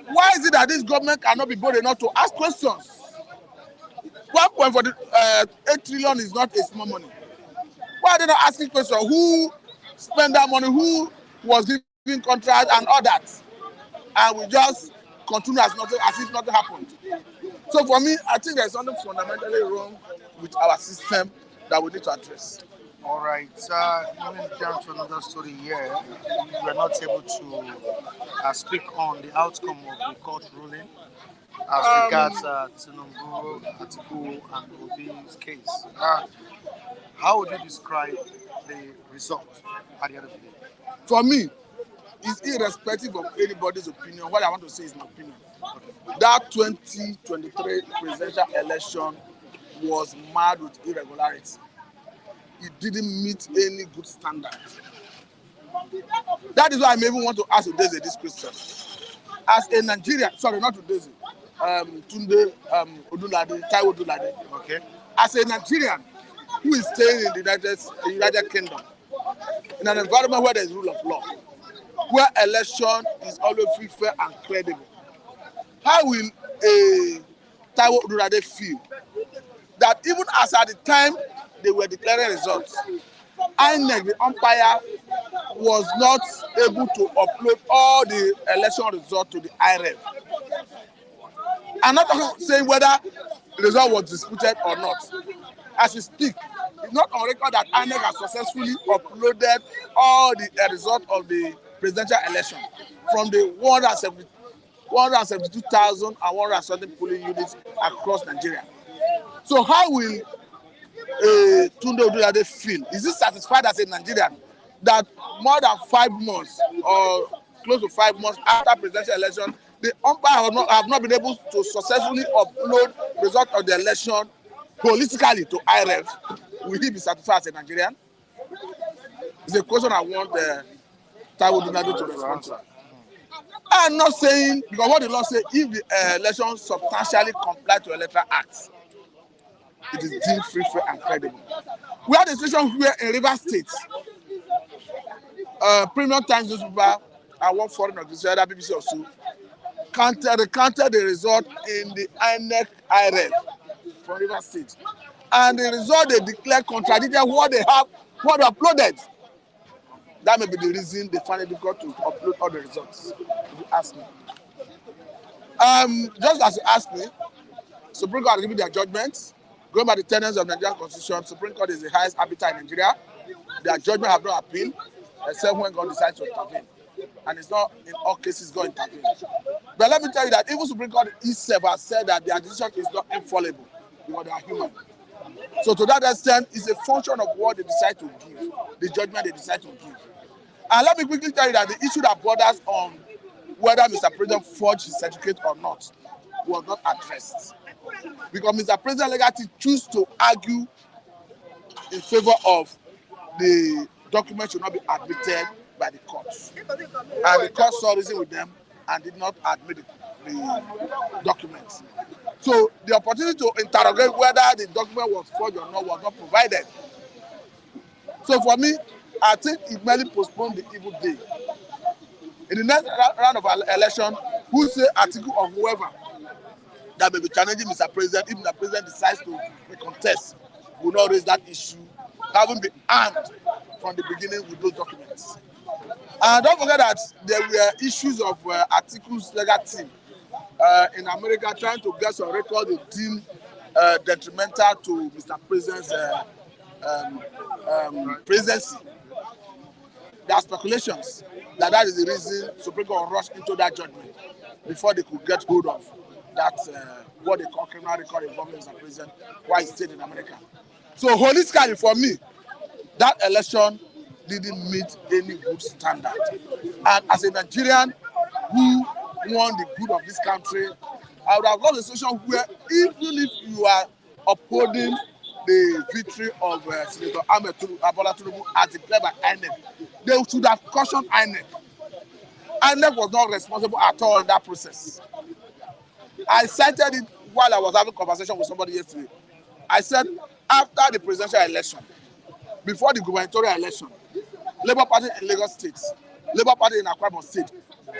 C: Why is it that this government cannot be bold enough to ask questions? 1.48 trillion is not a small money. Why are they not asking questions? Who spent that money? Who was giving contract and all that? And we just continue as if nothing happened. So for me, I think there's something fundamentally wrong with our system that we need to address.
A: All right. Moving down to another story here, you were not able to speak on the outcome of the court ruling as regards TINUBU, ATIKU, and OBI's case. How would you describe the result at the end of the day?
C: For me, it's irrespective of anybody's opinion. What I want to say is my opinion. That 2023 presidential election was marred with irregularity. It didn't meet any good standard. That is why I may even want to ask Udeze this question. As a Nigerian, sorry, not Udeze, Tunde Taiwo Odulade.
A: Okay.
C: As a Nigerian who is staying in the United Kingdom, in an environment where there is rule of law, where election is always free, fair, and credible, how will a Taiwo Odulade feel that even as at the time they were declaring results, INEC, the umpire, was not able to upload all the election results to the IREV? I'm not saying whether the result was disputed or not. As we speak, it's not on record that INEC has successfully uploaded all the results of the presidential election from the 172,100 polling units across Nigeria. So how will Tunde Odulade feel? Is he satisfied as a Nigerian that more than 5 months or close to 5 months after presidential election, the umpire have not been able to successfully upload the result of the election politically to IREV? Will he be satisfied as a Nigerian? It's a question I want Taiwo Odulade to respond to. I'm not saying, because what the law says, if the election substantially comply to Electoral Act, it is deemed free, fair, and credible. We had a situation where in Rivers State, Premium Times newspaper and one foreign organization, BBC or so, counted the result in the INEC IREV from Rivers State. And the result they declared contradicted what they uploaded. That may be the reason they find it difficult to upload all the results, if you ask me. Just as you asked me, Supreme Court has given their judgment. Going by the tenets of the Nigerian Constitution, Supreme Court is the highest arbiter in Nigeria. Their judgment have no appeal, except when God decides to intervene. And it's not in all cases God intervene. But let me tell you that even Supreme Court itself has said that their decision is not infallible because they are human. So to that extent, it's a function of what they decide to give, the judgment they decide to give. And let me quickly tell you that the issue that borders on whether Mr. President forged his certificate or not was not addressed. Because Mr. President Legati chose to argue in favor of the document should not be admitted by the courts. And the court saw reason with them and did not admit the documents. So the opportunity to interrogate whether the document was forged or not was not provided. So for me, I think it merely postponed the evil day. In the next round of election, who say ATIKU or whoever that may be challenging Mr. President, if Mr. President decides to contest, will not raise that issue, having been armed from the beginning with those documents. And don't forget that there were issues of ATIKU's legal team in America trying to get some record they deem detrimental to Mr. President's presidency. There are speculations that is the reason Supreme Court rushed into that judgment before they could get hold of that what they call criminal record involving Mr. President while he stayed in America. So holistically for me, that election didn't meet any good standard. And as a Nigerian who want the good of this country, I would have loved a situation where even if you are upholding the victory of Senator Abola Tinubu as declared by INEC, they should have cautioned INEC. INEC was not responsible at all in that process. I cited it while I was having a conversation with somebody yesterday. I said, after the presidential election, before the gubernatorial election, Labour Party in Lagos State, Labour Party in Akwa Ibom State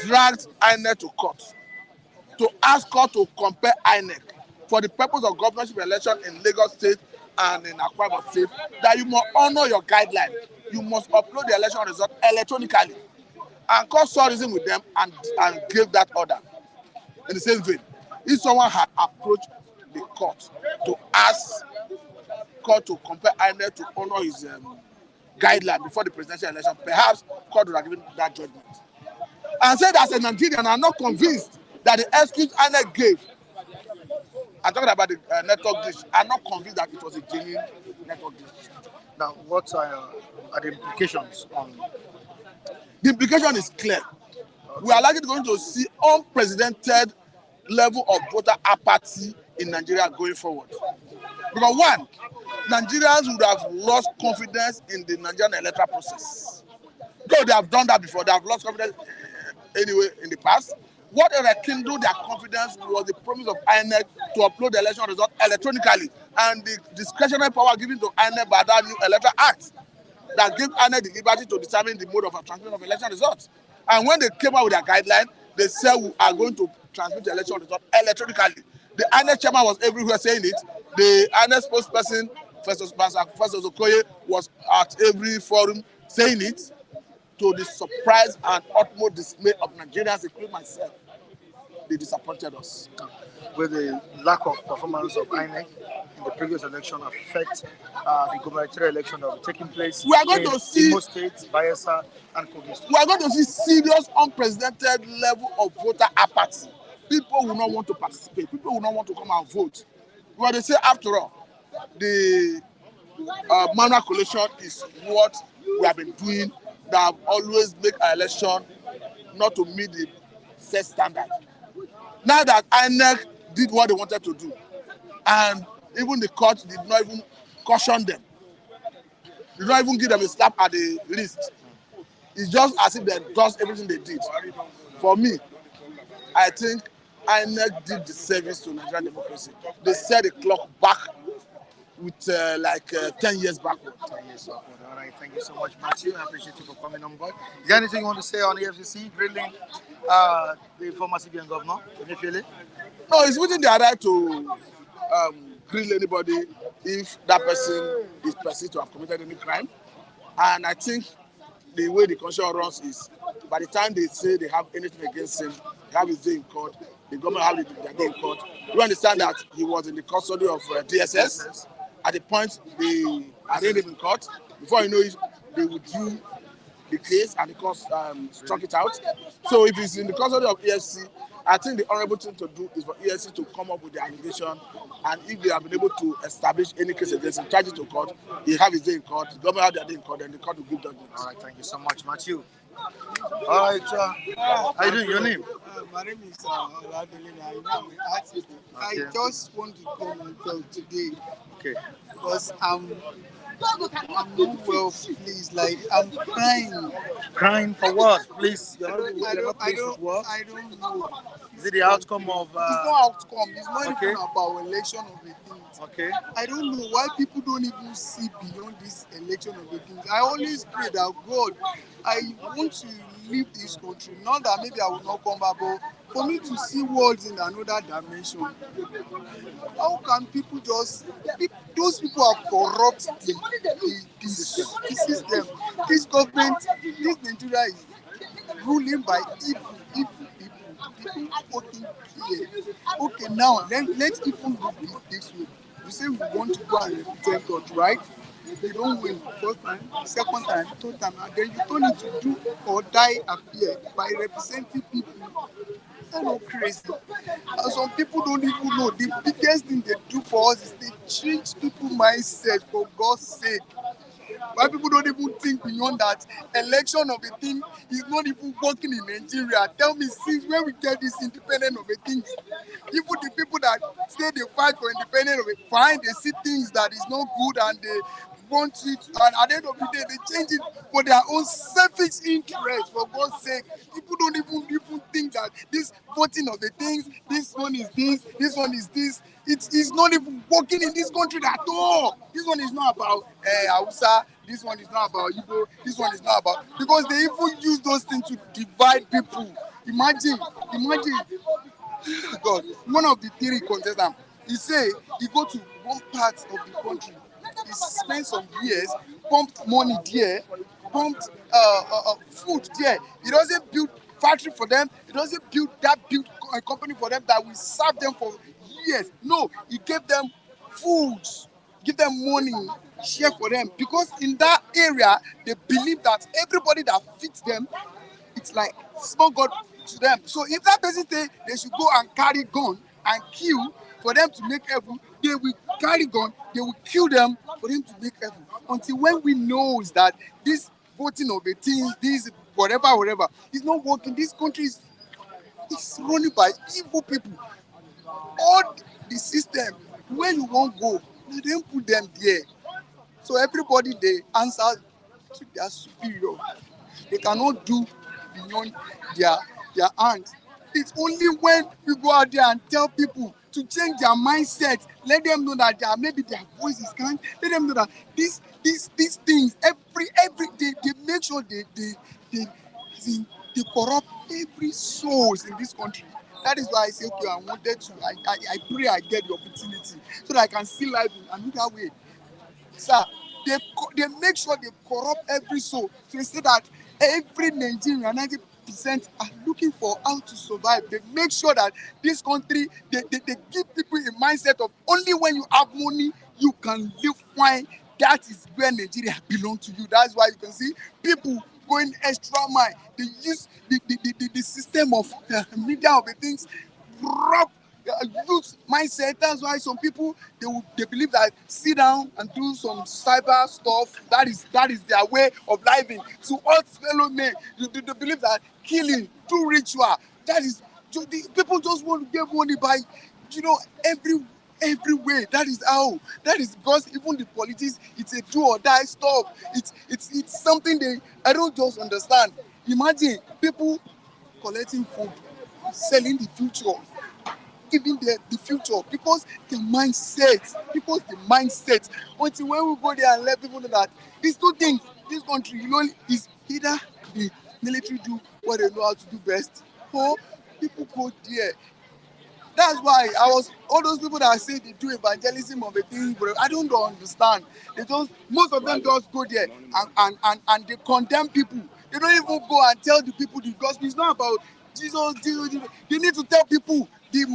C: dragged INEC to court to ask court to compare INEC for the purpose of governorship election in Lagos State and in Akwa Ibom State, that you must honor your guideline. You must upload the election result electronically. And court saw reason with them and gave that order. In the same vein, if someone had approached the court to ask court to compare INEC to honor his guideline before the presidential election, perhaps court would have given that judgment. And said, as a Nigerian, I'm not convinced that the excuse INEC gave, I'm talking about the network glitch, I'm not convinced that it was a genuine network glitch.
A: Now, what are the implications on?
C: The implication is clear. We are likely going to see unprecedented level of voter apathy in Nigeria going forward. Because one, Nigerians would have lost confidence in the Nigerian electoral process. Though they have done that before, they have lost confidence anyway in the past. What rekindled their confidence was the promise of INEC to upload the election result electronically and the discretionary power given to INEC by that new electoral act that gave INEC the liberty to determine the mode of transmission of election results. And when they came out with their guideline, they said we are going to transmit the election result electronically. The INEC chairman was everywhere saying it. The INEC spokesperson, Festus Okoye, was at every forum saying it, to the surprise and utmost dismay of Nigerians, including myself. They disappointed us.
A: Will the lack of performance of INEC in the previous election affect the gubernatorial election that will be taking place
C: we are going
A: in
C: to see
A: Imo State, Bayelsa, and Kogi State?
C: We are going to see serious, unprecedented level of voter apathy. People will not want to participate. People will not want to come and vote. But they say, after all, the manual collation is what we have been doing, that have always make our election not to meet the set standard. Now that INEC did what they wanted to do, and even the court did not even caution them, did not even give them a slap at the wrist. It's just as if they lost everything they did. For me, I think INEC did the service to Nigerian democracy. They set the clock back with 10 years backward.
A: 10 years backward. All right, thank you so much, Matthew. I appreciate you for coming on board. Is there anything you want to say on the FCC grilling the former CBN governor? Can you feel it?
C: No, it's within their right to grill anybody if that person is perceived to have committed any crime. And I think the way the constitution runs is, by the time they say they have anything against him, they have his day in court, the government have their day in court. We understand that he was in the custody of DSS. At the point they arraigned him in court, before you know it, they withdrew the case and the court struck it out. So if he's in the custody of EFC, I think the honorable thing to do is for EFC to come up with the allegation, and if they have been able to establish any case against him, charge it to court, he have his day in court, the government have their day in court, and the court will give judgment.
A: All right, thank you so much, Matthew. All right, how you doing? Your name?
I: My name is Oladele. I'm an artist. I just want to come and talk today.
A: Okay.
I: Because I'm not well pleased. Like, I'm crying.
A: Crying for what? Please,
I: I don't know.
A: Is it the outcome of?
I: It's not outcome. It's not even about election of the things.
A: Okay.
I: I don't know why people don't even see beyond this election of the things. I always pray that God, I want to leave this country. Not that maybe I will not come back, but for me to see worlds in another dimension. How can people just? Those people have corrupted the system. This government, this Nigeria is ruling by evil people. People voting here. Okay, now let's even look this way. You say we want to go and represent God, right? You don't win first time, second time, third time, and then you don't need to do or die affair by representing people. That's not crazy. And some people don't even know. The biggest thing they do for us is they change people's mindset, for God's sake. Why people don't even think beyond that election of a thing is not even working in Nigeria. Tell me, since when we get this independent of a things, even the people that say they fight for independence of a fine, they see things that is not good and they want it, and at the end of the day, they change it for their own selfish interest. For God's sake, people don't even think that this voting of the things, this one is this one is this. It is not even working in this country at all. This one is not about Hausa. This one is not about Igbo. This one is not about, because they even use those things to divide people. Imagine, God, one of the three contestants, he say he go to one part of the country, he spent some years, pumped money there, pumped food there. He doesn't build factory for them. He doesn't build a company for them that will serve them for years. No, he gave them food, give them money, share for them, because in that area they believe that everybody that fits them, it's like small God to them. So if that person say they should go and carry gun and kill for them to make heaven, they will carry gun, they will kill them for them to make heaven. Until when we knows that this voting of the things, this whatever, is not working. This country is running by evil people. All the system, where you won't go, they don't put them there. So everybody, they answer to their superior. They cannot do beyond their hand. It's only when we go out there and tell people to change their mindset, let them know that maybe their voice is kind, let them know that these things, every they make sure they corrupt every soul in this country. That is why I say, okay, I pray I get the opportunity so that I can see life in another way. Sir, they make sure they corrupt every soul. So instead that every Nigerian, 90% are looking for how to survive. They make sure that this country, they give people a mindset of only when you have money, you can live fine. That is where Nigeria belongs to you. That's why you can see people going extra mile. They use the system of media of the things, rob youth mindset. That's why some people they believe that sit down and do some cyber stuff. That is their way of living. To all fellow men, they believe that killing through ritual. That is people just want to get money by every way. That is how. That is because even the politics, it's a do or die stuff. It's something I don't just understand. Imagine people collecting food, selling the future, giving the future because the mindset. Until when we go there and let people know that these two things, this country, is either the military do what they know how to do best, or people go there. That's why all those people that say they do evangelism of a thing, but I don't understand. Most of them just go there and they condemn people. They don't even go and tell the people the gospel. It's not about Jesus. They need to tell people the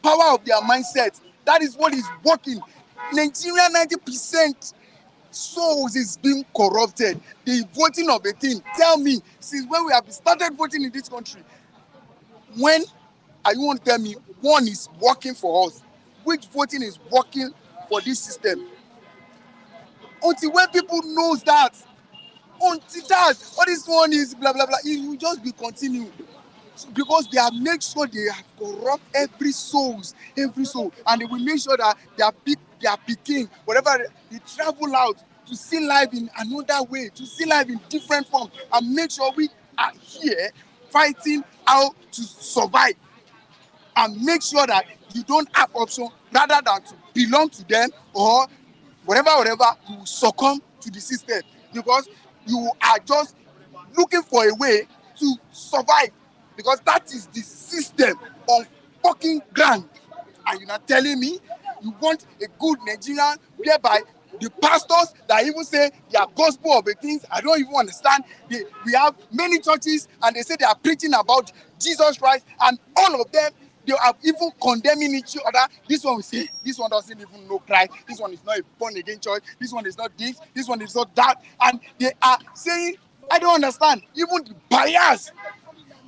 I: power of their mindset. That is what is working. Nigeria, 90% souls is being corrupted. The voting of a thing. Tell me, since when we have started voting in this country, when are you want to tell me one is working for us? Which voting is working for this system? Until when people knows that, all this one is blah blah blah, it will just be continued. So because they have made sure they have corrupt every soul, and they will make sure that their picking, whatever, they travel out to see life in another way, to see life in different form, and make sure we are here fighting how to survive. And make sure that you don't have option rather than to belong to them or whatever, you succumb to the system because you are just looking for a way to survive because that is the system on fucking ground. And you're not telling me you want a good Nigerian whereby the pastors that even say they are gospel of the things, I don't even understand. We have many churches and they say they are preaching about Jesus Christ, and all of them, they are even condemning each other. This one will say, this one doesn't even know Christ. This one is not a born-again church. This one is not this one is not that. And they are saying, I don't understand. Even the bias.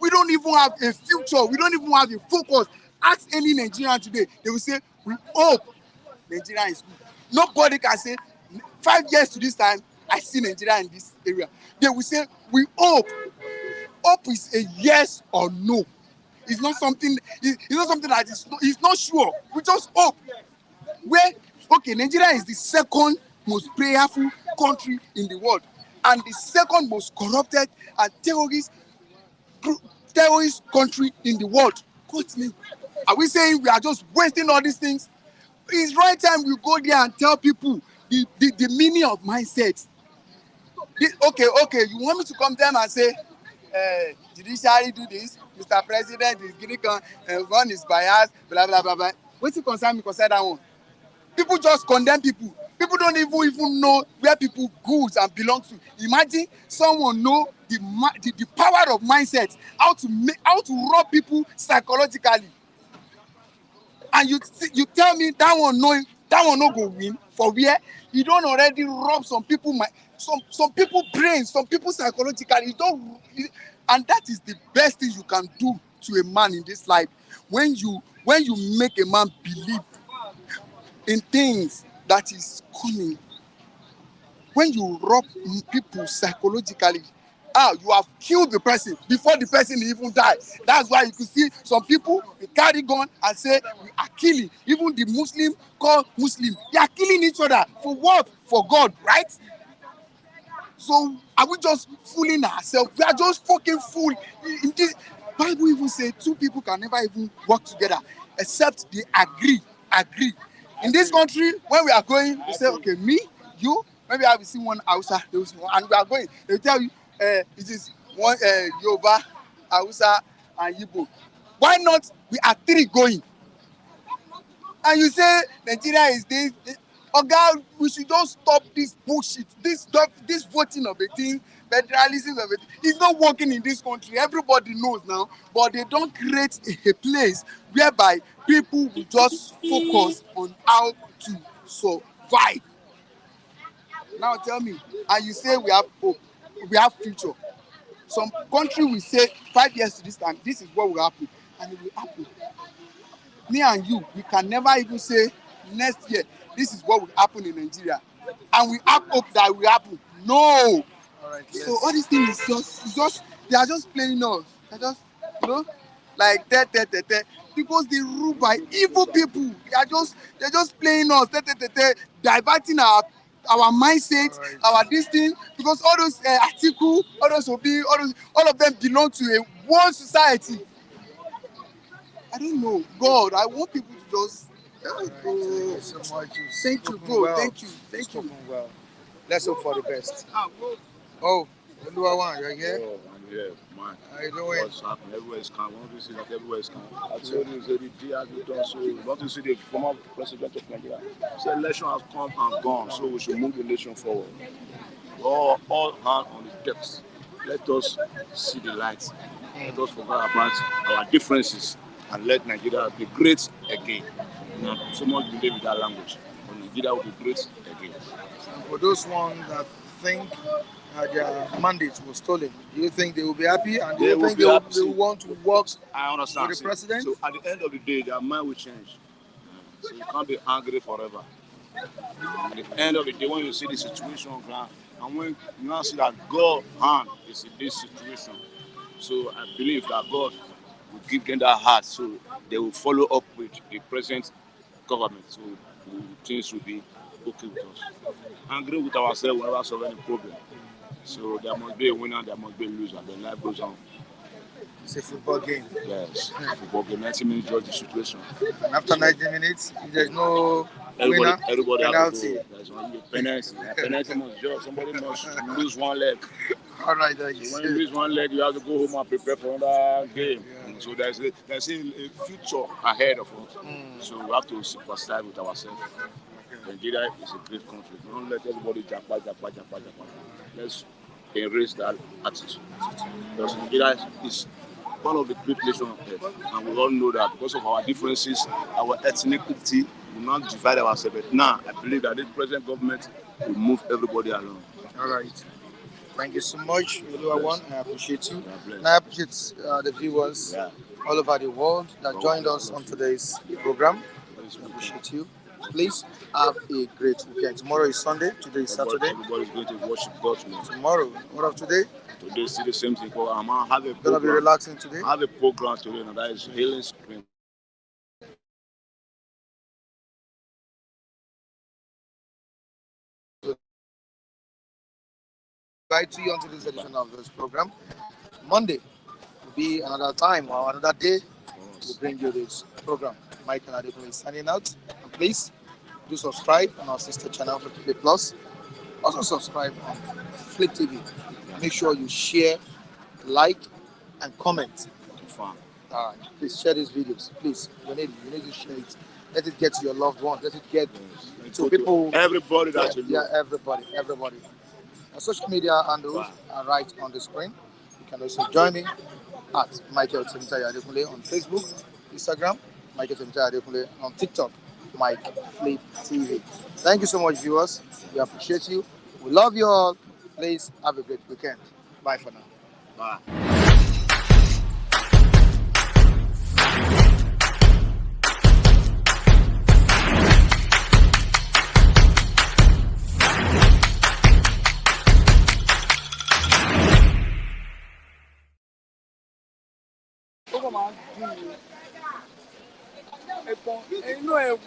I: We don't even have a future. We don't even have a focus. Ask any Nigerian today. They will say, we hope Nigeria is good. Nobody can say, 5 years to this time, I see Nigeria in this area. They will say, we hope. Hope is a yes or no. It's not something. It's not something that is not sure. We just hope. Where okay, Nigeria is the second most prayerful country in the world, and the second most corrupted and terrorist country in the world. Quote me. Are we saying we are just wasting all these things? It's right time we go there and tell people the meaning of mindset. Okay, you want me to come there and say, judiciary do this, Mr. President is giving one is biased, blah blah blah blah. Wetin concern me concern that one? People just condemn people. People don't even know where people goes and belong to. Imagine someone know the power of mindset, how to rob people psychologically, and you tell me that one no go win for where you don already rob some people some people brain, some people psychologically. And that is the best thing you can do to a man in this life, when you make a man believe in things that is coming. When you rob people psychologically, you have killed the person before the person even die. That's why you can see some people they carry gun and say we are killing. Even the Muslim called Muslim, they are killing each other for what? For God, right? So are we just fooling ourselves? We are just fucking fool. In this Bible even say two people can never even work together except they agree. In this country, when we are going, we say, okay, me, you, maybe I will see one Hausa, and we are going. They will tell you, it is one Yoruba, Hausa, and Igbo. Why not? We are three going. And you say Nigeria is this. Oh God, we should just stop this bullshit. This voting of a thing, federalism of a thing. It's not working in this country. Everybody knows now, but they don't create a place whereby people will just focus on how to survive. Now tell me, and you say we have hope, we have future. Some country will say 5 years to this time, this is what will happen, and it will happen. Me and you, we can never even say next year this is what will happen in Nigeria, and we have hope that will happen. No. All right, so all these things is just they are just playing us. They're just like because they rule by evil people. They're just playing us. Diverting our mindset, right. Our this thing, because all those ATIKU, all those OBI, all of them belong to a one society. I don't know. God, I want people to just.
A: Right, thank you so much.
I: Thank you, bro.
A: Well.
I: Thank you.
A: Well. Let's hope for the best. Oh, Oluwawan, you're here?
B: Oh, I'm here, man.
A: How you doing?
B: What's happening? Everywhere is calm. Want to see that everywhere is calm. I told you, the day has been done, so we want to see the former president of Nigeria. So election has come and gone, so we should move the nation forward. All hands on the decks. Let us see the light. Let us forget about our differences and let Nigeria be great again. So much believe in that language. And Nigeria will be great again.
A: And for those ones that think their mandate was stolen, do you think they will be happy? And do you think they will want to work with the president?
B: So at the end of the day, their mind will change. So you can't be angry forever. At the end of the day, when you see the situation on ground, and when you now see that God's hand is in this situation, so I believe that God will give them that heart, so they will follow up with the present government, so things will be okay with us. Angry with ourselves will never solve any problem. So there must be a winner, there must be a loser, then life goes on.
A: It's a football game.
B: Yes, football game. 90 minutes judge the situation.
A: And after 90 minutes, if there's no winner,
B: everybody
A: penalty.
B: There's only penalty. Penalty must judge. Somebody must lose one leg.
A: All right,
B: so when you lose one leg, you have to go home and prepare for another game. Yeah. So there's a future ahead of us. So we have to sympathize with ourselves. Nigeria is a great country. Don't let everybody japa. Let's erase that attitude. Because Nigeria is one of the great nations on earth, and we all know that because of our differences, our ethnicity, we will not divide ourselves. But now, I believe that this present government will move everybody along.
A: All right. Thank you so much, Oluwawan. I appreciate you. And I appreciate the viewers all over the world that joined us on today's program. I appreciate you. Please have a great weekend. Tomorrow is Sunday. Today is Saturday.
B: Everybody's going to worship God tomorrow.
A: Tomorrow. What of today?
J: Today, see the same thing. I'm gonna have a
A: Gonna be
J: program.
A: relaxing today.
J: I have a program today, and that is healing screen.
A: Invite you onto this edition of this program. Monday will be another time or another day. We'll bring you this program. Mike and Adekunle is signing out. And please do subscribe on our sister channel, Flip TV Plus. Also subscribe on Flip TV. Make sure you share, like, and comment.
J: Fun.
A: All right. Please share these videos. Please, you need to share it. Let it get to your loved ones. Let it get to people.
J: Everybody that you know.
A: Yeah, everybody. Our social media handles are right on the screen. You can also join me at Michael Temitayo Adekunle on Facebook, Instagram, Michael Temitayo Adekunle on TikTok, Mike Flip TV. Thank you so much, viewers. We appreciate you. We love you all. Please have a great weekend. Bye for now.
J: Bye.
I: ó kàn máa ń dùn mí ẹ̀pọ̀n inú ẹ̀